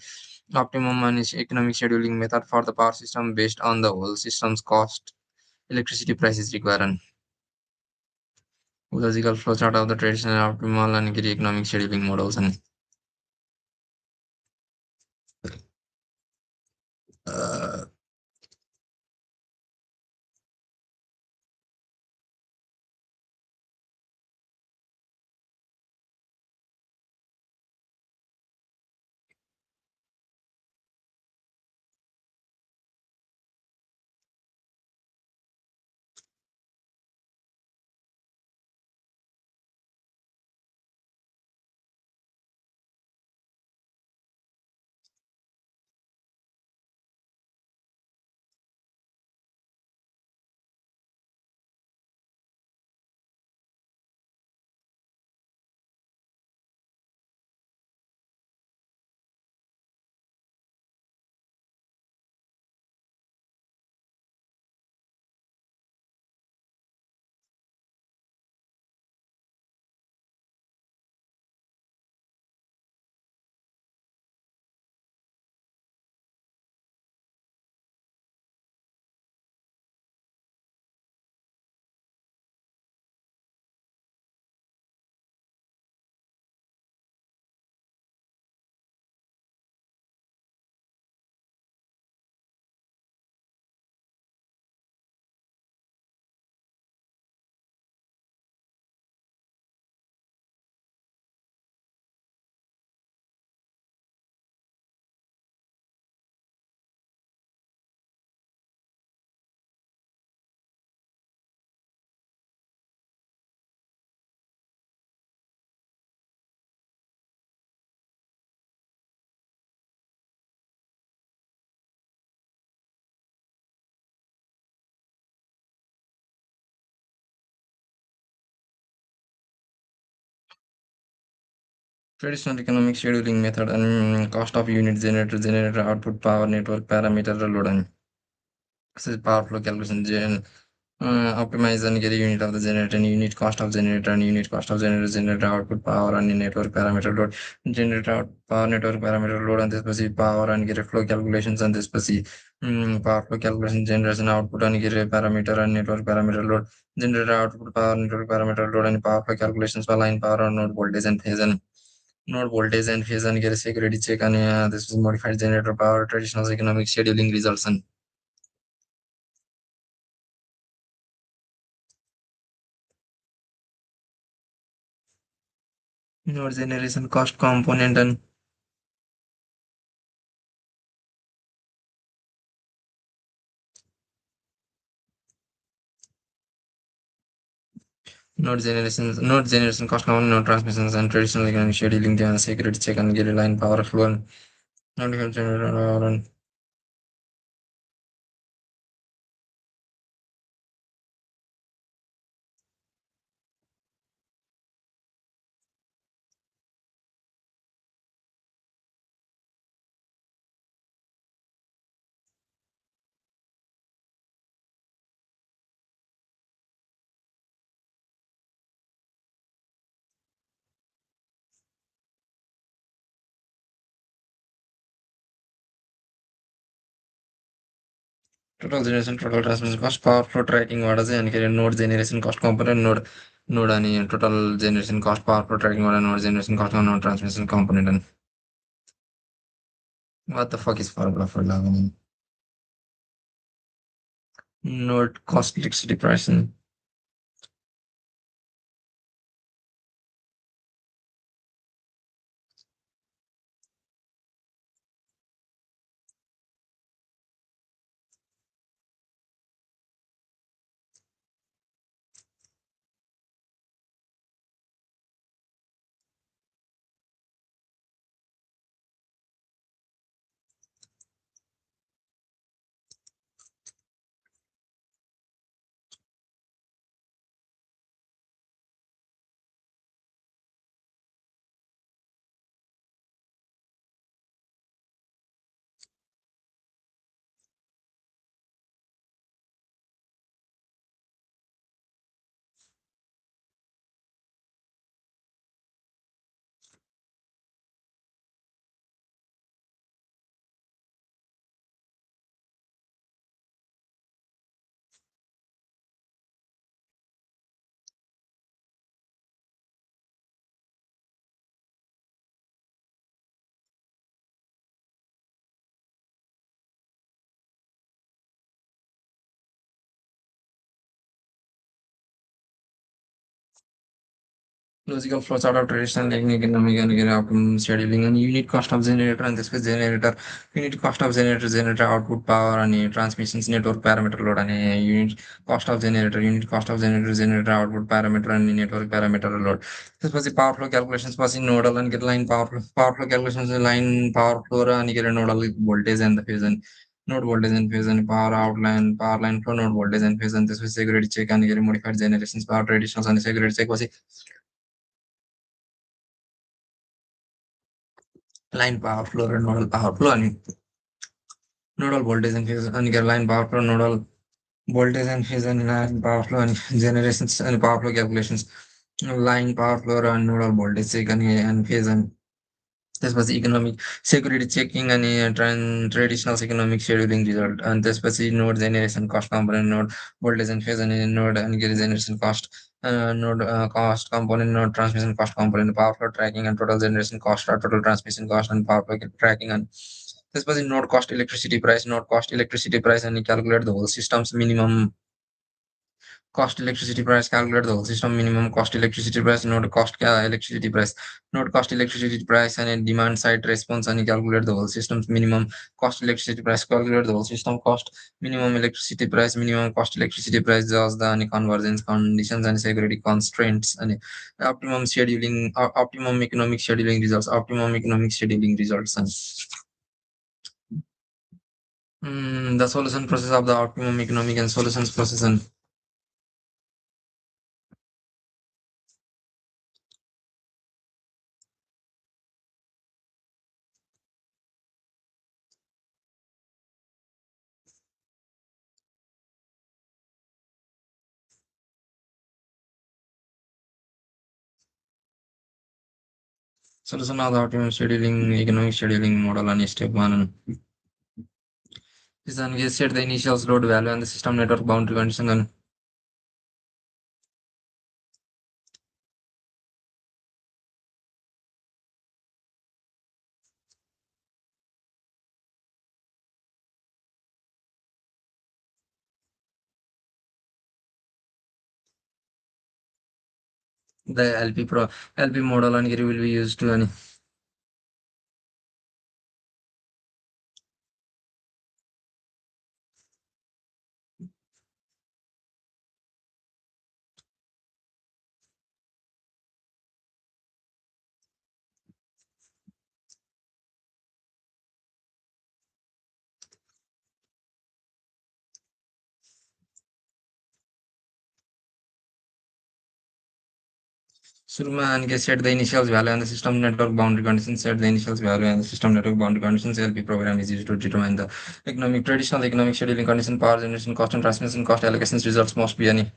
optimum economic scheduling method for the power system based on the whole system's cost electricity prices required. Logical flowchart of the traditional optimal and economic scheduling models. And uh, traditional economic scheduling method and cost of unit generator output power network parameter load and this is power flow calculation optimize and get a unit of the generator and unit cost of generator and unit cost of generator output power and network parameter load generator out power network parameter load and this specific power and get a flow calculations and this specific power flow calculation generation output and get a parameter and network parameter load generator output power network parameter load and power flow calculations for line power or node voltage and phase and node voltage and phase and get a security check and this is modified generator power traditional economic scheduling results and node generation cost component and node generation cost component node transmissions and traditional economic scheduling the security check and get a line power flow and node generator power and total generation total transmission cost power flow tracking what is and get a node generation cost component node and total generation cost power flow tracking what node generation cost on node transmission component and what the fuck is formula for log node cost electricity pricing logical flowchart of traditional economic and optimum scheduling and unit cost of generator and this generator unit cost of generator output power and transmissions network parameter load and unit cost of generator output parameter and network parameter load. This was the power flow calculations was in nodal and get line power flow calculations in line power flow and get a nodal voltage and the phase and node voltage and phase and power outline power line flow node voltage and phase and this was security check and get modified generations power traditionals and security check was line power flow and nodal power flow and nodal voltage and phase and line power flow nodal voltage and phase and line power flow and generations and power flow calculations line power flow and nodal voltage check and phase and त्यसपछि economic security checking अनि traditional economic scheduling result अनि त्यसपछि node generation cost component node voltage and phase अनि node अनि के अरे generation cost node cost component node transmission cost component power flow tracking and total generation cost र total transmission कस्ट अनि power flow tracking अनि त्यसपछि नोड कस्ट इलेक्ट्रिसिटी प्राइस अनि calculate the whole systems minimum cost electricity price calculate the whole system minimum cost electricity price node cost electricity price node cost electricity price and demand side response and calculate the whole system's minimum cost electricity price calculate the whole system cost minimum cost electricity price just the any convergence conditions and security constraints and optimum economic scheduling results and the solution process of the optimum economic and solutions process and solution of the optimum economic scheduling model and step one is then set the initial load value and the system network boundary condition and the LP model and will be used to any Surma and set the initial value and the system network boundary conditions set the initial value and the system network boundary conditions LP program is used to determine the traditional economic scheduling condition power generation cost and transmission cost allocations results must be any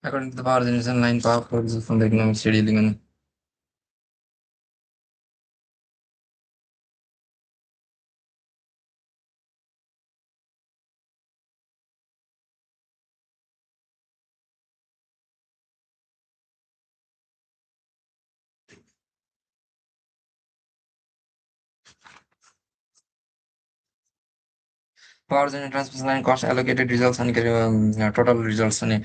according to the power generation line power flow results from the economic scheduling and power generation transmission line cost allocated results and total results and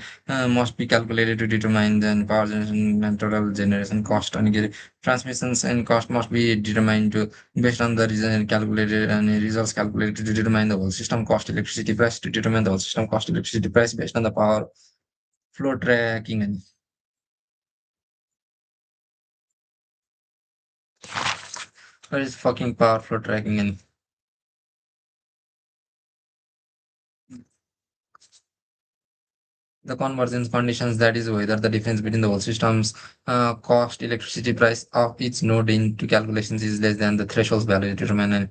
must be calculated to determine then power generation and total generation cost and transmissions and cost must be determined to based on the calculated and results calculated to determine the whole system cost electricity price to determine the whole system cost electricity price based on the power flow tracking and what is fucking power flow tracking and the convergence conditions, that is whether the difference between the whole system's cost electricity price of each node into calculations is less than the threshold value determined.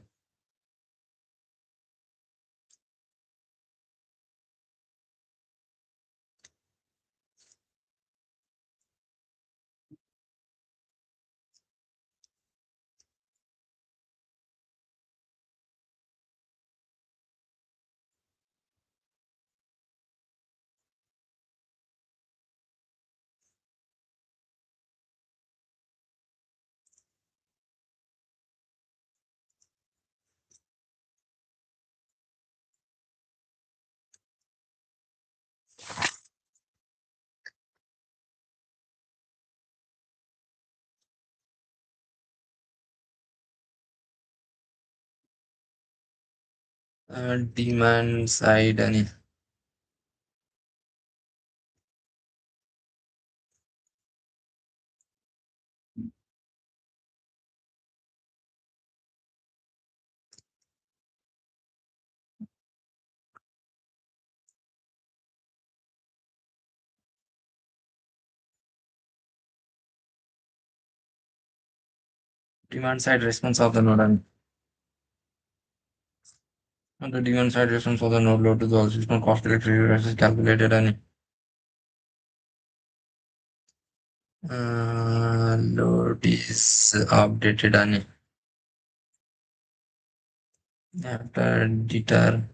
Demand side and demand side response of the node and the demand side response of the node load to the whole system cost electricity is calculated and load is updated and after determining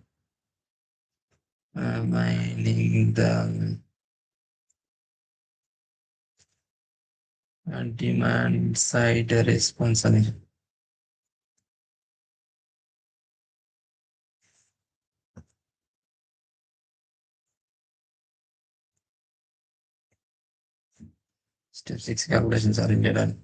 the demand side response and step 6 calculations are needed and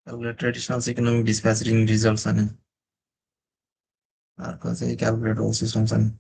calculate traditional economic dispatching results and calculate all systems and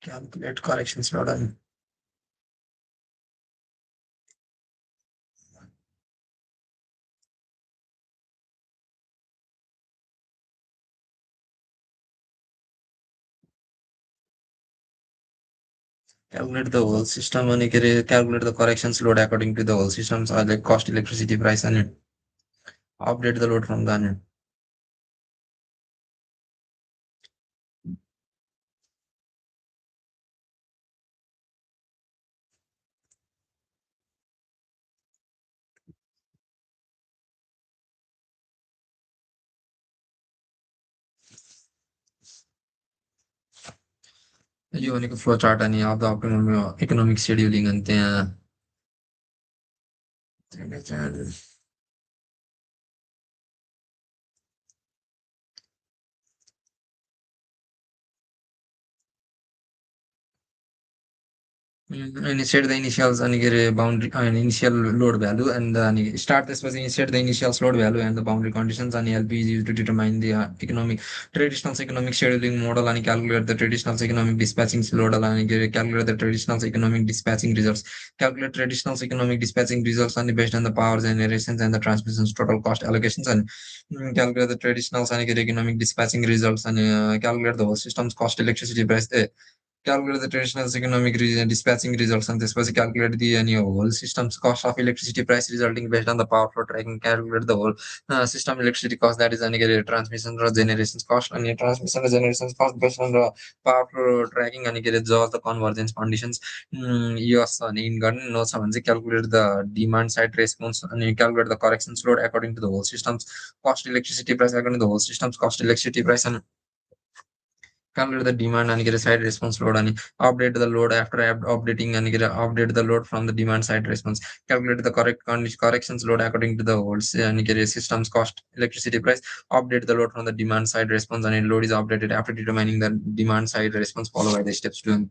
calculate corrections load and calculate the whole system and calculate the corrections load according to the whole systems or like cost electricity price and update the load from the यो भनेको flow chart अनि अब the optimum economic scheduling अनि त्यहाँ Initiate the initials and get a boundary and initial load value and start this was initiate the initial load value and the boundary conditions and LP is used to determine the economic traditional economic scheduling model and calculate the traditional economic dispatching load and calculate the traditional economic dispatching results. Calculate traditional economic dispatching results and based on the power generations and the transmissions total cost allocations and calculate the traditional and economic dispatching results and calculate the whole system's cost electricity price. Calculate the traditional economic dispatching results and this was calculate the whole system's cost of electricity price resulting based on the power flow tracking. Calculate the whole system electricity cost, that is transmission or generations cost and transmission or generations cost based on the power flow tracking and resolve the convergence conditions. Yes and in gun no someone calculate the demand side response and calculate the corrections load according to the whole system's cost electricity price according to the whole system's cost electricity price and calculate the demand and get a side response load and update the load after updating and get a update the load from the demand side response. Calculate the corrections load according to the volts and get a system's cost electricity price. Update the load from the demand side response and load is updated after determining the demand side response followed by the steps to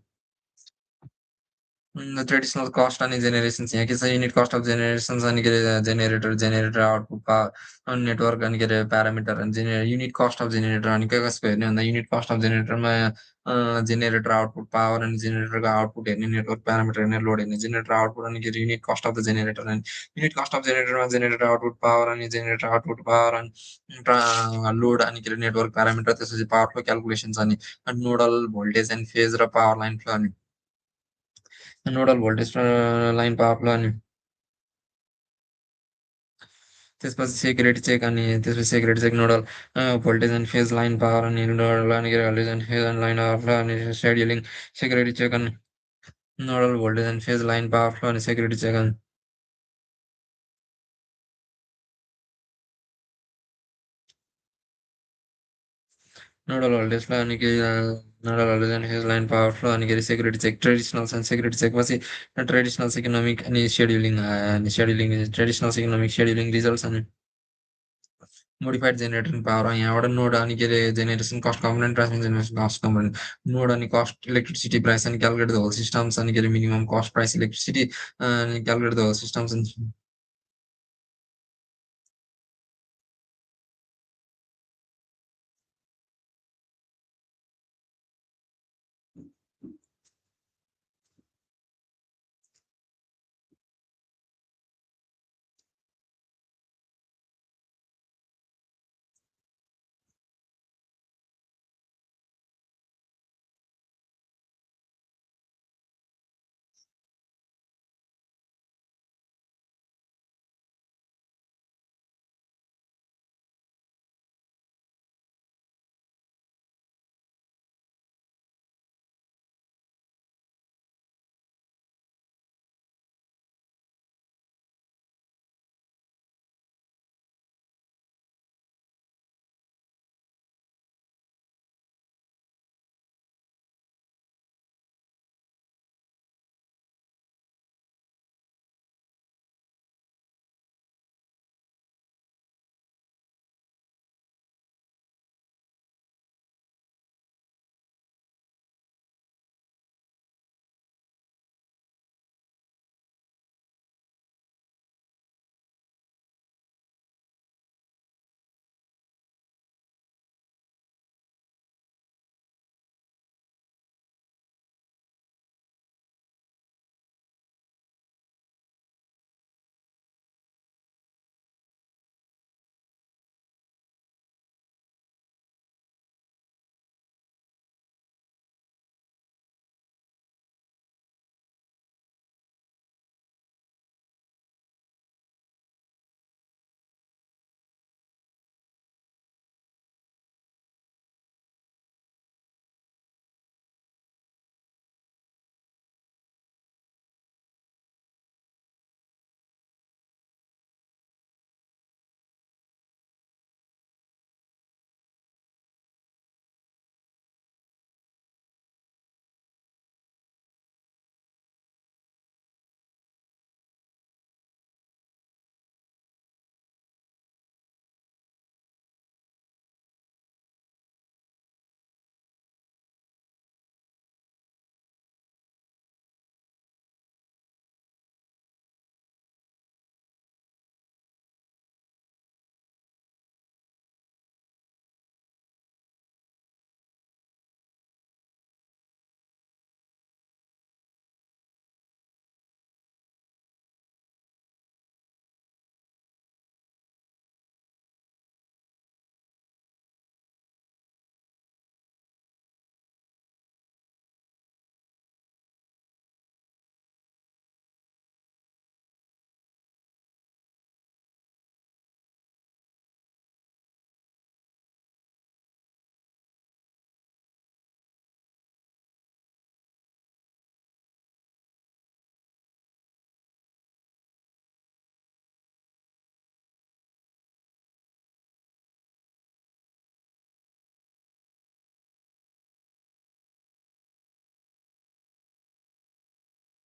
the traditional cost and generations यहाँ के unit cost of generations and get a generator output power and network and get a parameter and unit cost of generator and क्या कसको हेर्ने भन्दा unit cost of generator मा generator output power and generator को output हेर्ने network parameter हेर्ने load हेर्ने generator output and get unit cost of the generator and unit cost of generator मा generator output power and generator output power and load and get network parameter त्यसपछि power flow calculations अनि nodal voltage and phase raw power line flow अनि nodal voltage line power flow अनि त्यसपछि security check अनि त्यसपछि security check nodal voltage and phase line power अनि nodal अनि voltage and phase and line power flow अनि scheduling security check अनि nodal voltage and phase line power flow अनि security check अनि nodal voltage flow and nodal voltage and phase line power flow and security check traditional and security check पछि traditional economic अनि scheduling traditional economic scheduling results and modified generating power यहाँबाट node अनि के अरे generation cost component transmission generation cost component node अनि cost electricity price अनि calculate the whole systems अनि के अरे मिनिमम कस्ट प्राइस इलेक्ट्रिसिटी अनि क्यालकुलेट द होल सिस्टम्स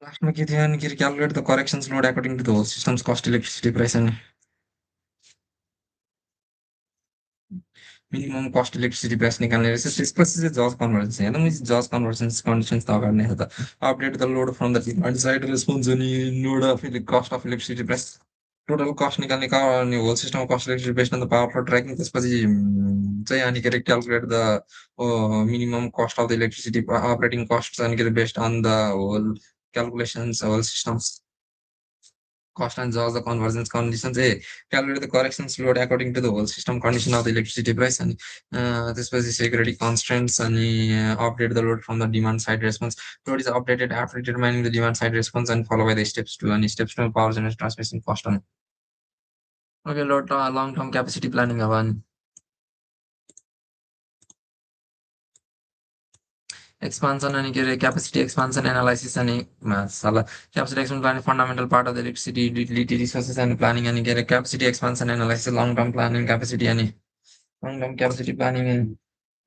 लास्टमा के थियो अनि calculate the corrections load according to the whole systems cost electricity price अनि मिनिमम कस्ट इलेक्ट्रिसिटी प्राइस निकाल्ने रहेछ त्यसपछि चाहिँ जज कन्भर्जन्स हेर्दा मैले जज कन्भर्जन्स कन्डिसन्स त अगाडि नै छ त update the load from the demand side response अनि load of cost of electricity price total cost निकाल्ने का अनि whole system cost electricity based on the power flow tracking त्यसपछि चाहिँ अनि calculate the minimum cost of the electricity operating cost अनि based on the whole calculations whole systems cost and judge the convergence conditions. Calculate the corrections load according to the whole system condition of the electricity price and this was the security constraints and update the load from the demand side response. Load is updated after determining the demand side response and follow by the steps to and steps to power generation transmission cost on. Okay, load long term capacity planning one. Expansion and capacity expansion analysis and capacity expansion planning fundamental part of the electricity utility resources and planning and capacity expansion analysis long term planning capacity and long term capacity planning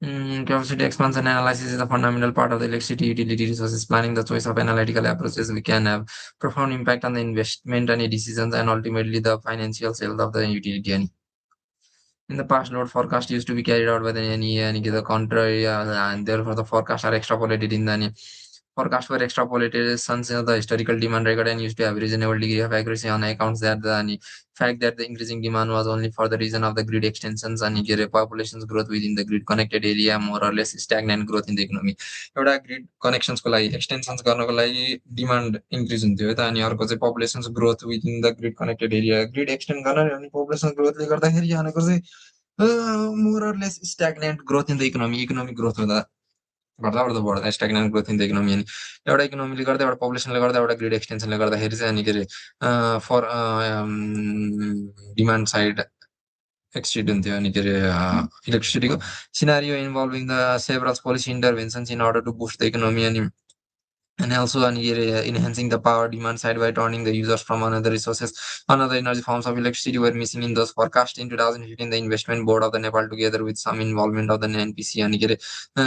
and capacity expansion analysis is a fundamental part of the electricity utility resources planning. The choice of analytical approaches we can have profound impact on the investment and decisions and ultimately the financial health of the utility. In the past, load forecast used to be carried out by the NEA and the contrary, and therefore the forecasts are extrapolated in the NEA. Forecasts were extrapolated since the historical demand record and used to have reasonable degree of accuracy on accounts that the fact that the increasing demand was only for the reason of the grid extensions and population's growth within the grid connected area, more or less stagnant growth in the economy. एउटा grid कनेक्सन्सको लागि extensions गर्नको लागि demand increase हुन्थ्यो है त अनि अर्को चाहिँ populations growth within the grid connected area grid extend गर्न अनि पपुलेसन ग्रोथले गर्दाखेरि यहाँको चाहिँ more or less stagnant growth in the economic growth हुँदा बढ्दा बढ्दा बढ्दा stagnant growth in the economy अनि एउटा इकोनोमीले गर्दा एउटा पपुलेसनले गर्दा एउटा ग्रिड एक्सटेन्सनले गर्दाखेरि चाहिँ अनि फर डिमान्ड साइड एक्सिड हुन्थ्यो अनि इलेक्ट्रिसिटीको scenario involving the several policy interventions in order to boost the economy and also enhancing the power demand side by turning the users from another resources another energy forms of electricity were missing in those forecasts in 2015. The investment board of the Nepal together with some involvement of the NPC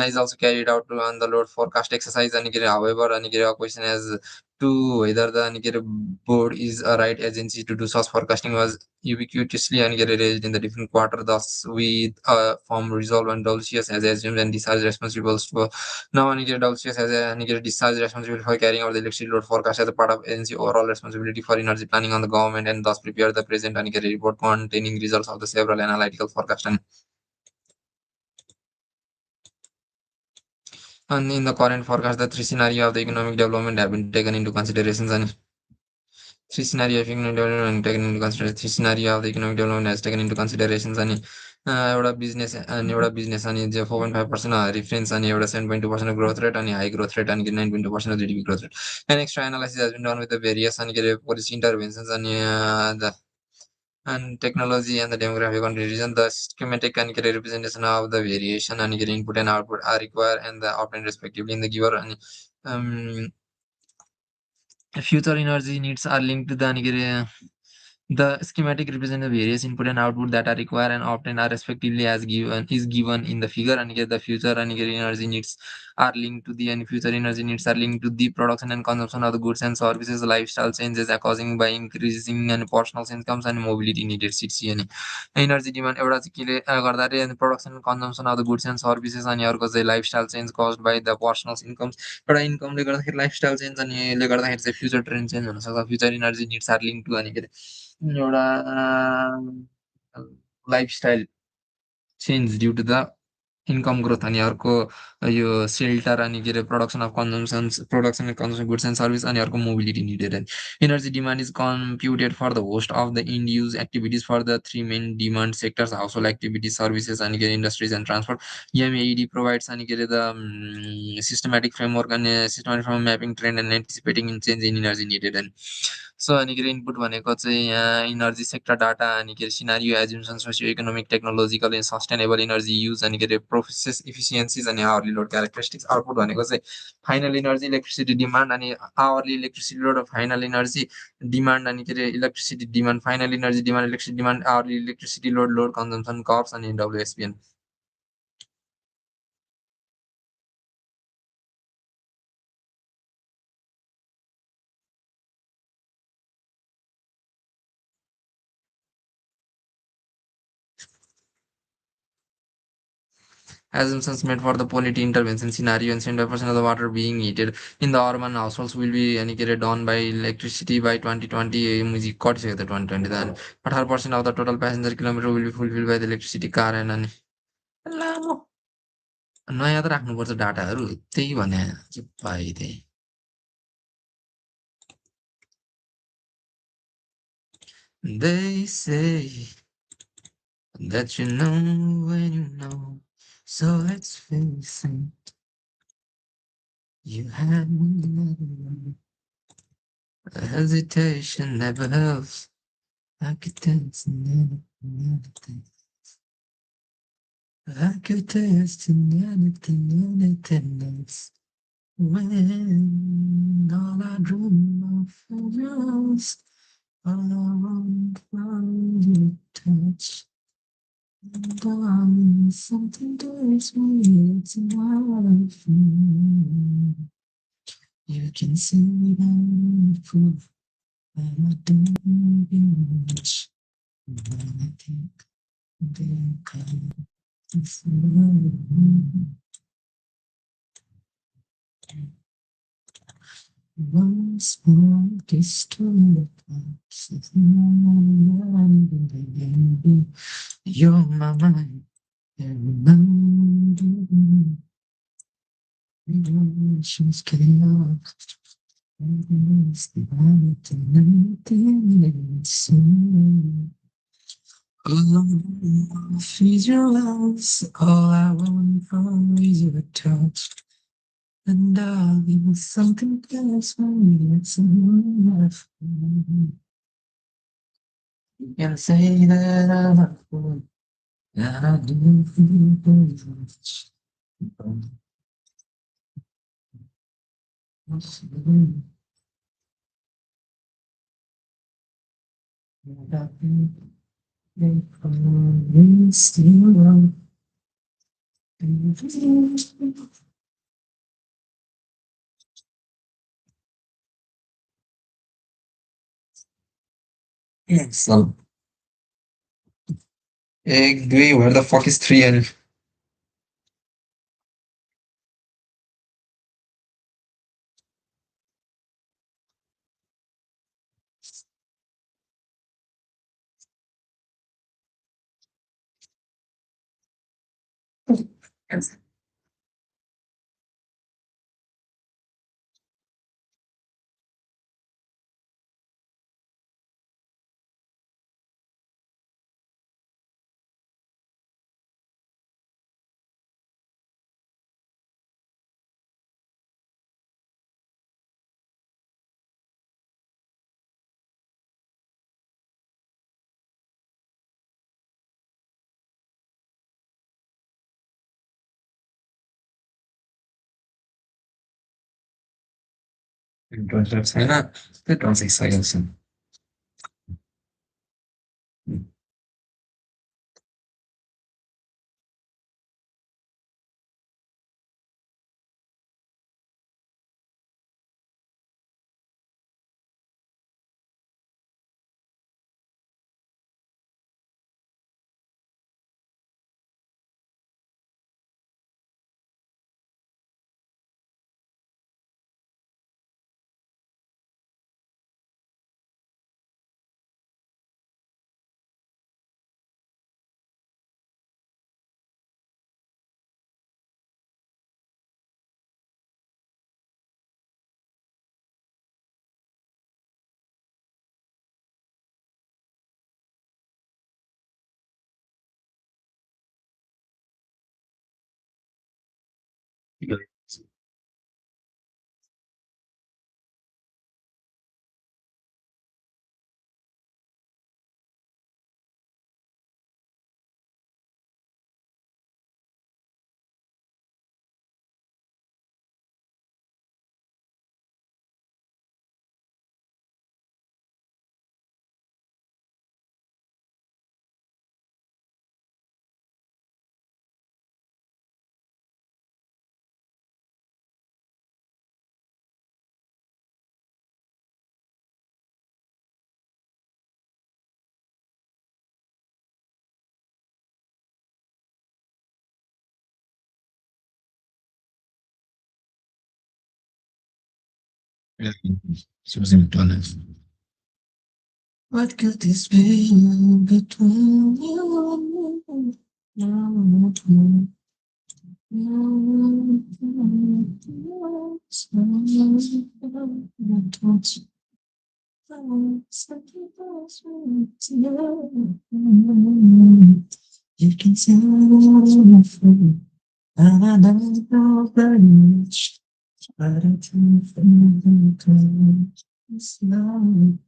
is also carried out on the load forecast exercise however a question as to whether the board is a right agency to do such forecasting was ubiquitously raised in the different quarter. Thus with form resolve and WCS as assumed and discharge responsibles for now WCS has a discharge responsibility for carrying out the electricity load forecast as a part of agency overall responsibility for energy planning on the government and thus prepare the present report containing results of the several analytical forecast and in the current forecast the three scenario of the economic development have been taken into considerations and three scenario of economic development taken into consideration three scenario of the economic development has taken into considerations and एउटा business अनि 4.5% reference अनि एउटा 7.2% growth rate अनि high growth rate अनि 9.2% GDP growth rate and extra analysis has been done with the various अनि policy interventions अनि and technology and the demographic region the schematic and representation of the variation and input and output are required and the obtained respectively in the giver and future energy needs are linked to the schematic represent the various input and output that are required and obtained are respectively as given in the figure and the future and energy needs are linked to the and future energy needs are linked to the production and consumption of the goods and services lifestyle changes are causing by increasing and personal incomes and mobility needed city and energy demand एउटा चाहिँ केले गर्दा रे production and consumption of the goods and services अनि अर्को चाहिँ lifestyle change caused by the personal incomes एउटा इन्कमले गर्दाखेरि लाइफस्टाइल चेन्ज अनि यसले गर्दाखेरि चाहिँ फ्युचर ट्रेन्ड चेन्ज हुनसक्छ future energy needs are link to अनि एउटा lifestyle change due to the income growth अनि अर्को यो सेल्टर अनि production of consumptions production and consumption goods and service अनि अर्को mobility needed energy demand is computed for the host of the end use activities for the three main demand sectors household activities services अनि industries and transport MAED provides अनि the systematic framework अनि systematic frame mapping trend and anticipating in change in energy needed and so अनि input भनेको चाहिँ यहाँ energy sector data अनि scenario assumption socio economic technological and sustainable energy use अनि process efficiencies अनि hourly load characteristics output भनेको चाहिँ final energy electricity demand अनि hourly electricity load final energy demand अनि electricity demand final energy demand electricity demand hourly electricity load consumption curves अनि डब्लुएसपिएन Assumptions made for the polity intervention scenario and 75% of the water being heated in the urban households will be carried on by electricity by 2020 मुझे cut सकेको थियो 2020 त अनि 18% of the total passenger kilometer will be fulfilled by the electricity car and अनि लामो नयाँ त राख्नुपर्छ डाटाहरू त्यही भने के पाइदिए They say that you know when you know, so let's face it. You had another one. Hesitation never helps. I could dance in anything. I could taste in anything else. When all I dream of is yours, all I want from you touch. Darling, something tells me it's enough. You can see that proof that I don't give much. When I think they come, it's one small kiss to the lips of baby. You're my mind, and remember me. Emotions chaos. It's the anything it's all feeds your loves. All I want from is your touch. And darling, something tells me it's enough. You can say that I love you, and I do feel very much. Excellent. Gui, where the fuck is 3 and छैन त्यो सिकिसकेको छु Yeah, Susan Dollars. What could this be between you and me? You can tell me free, and I don't know very much, but I can feel the it's love.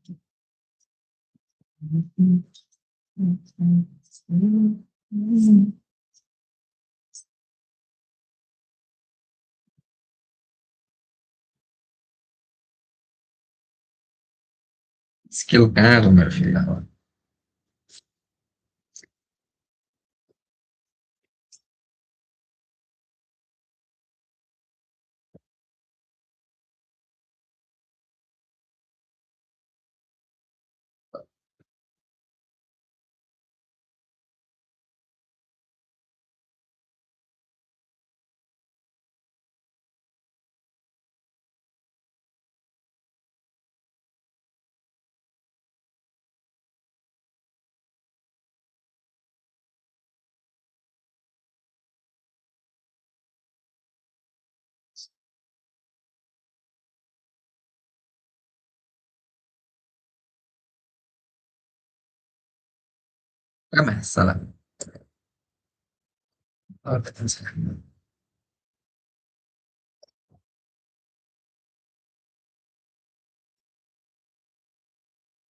Skill kayaknya tuh nggak sih? Nggak masalah. Oh,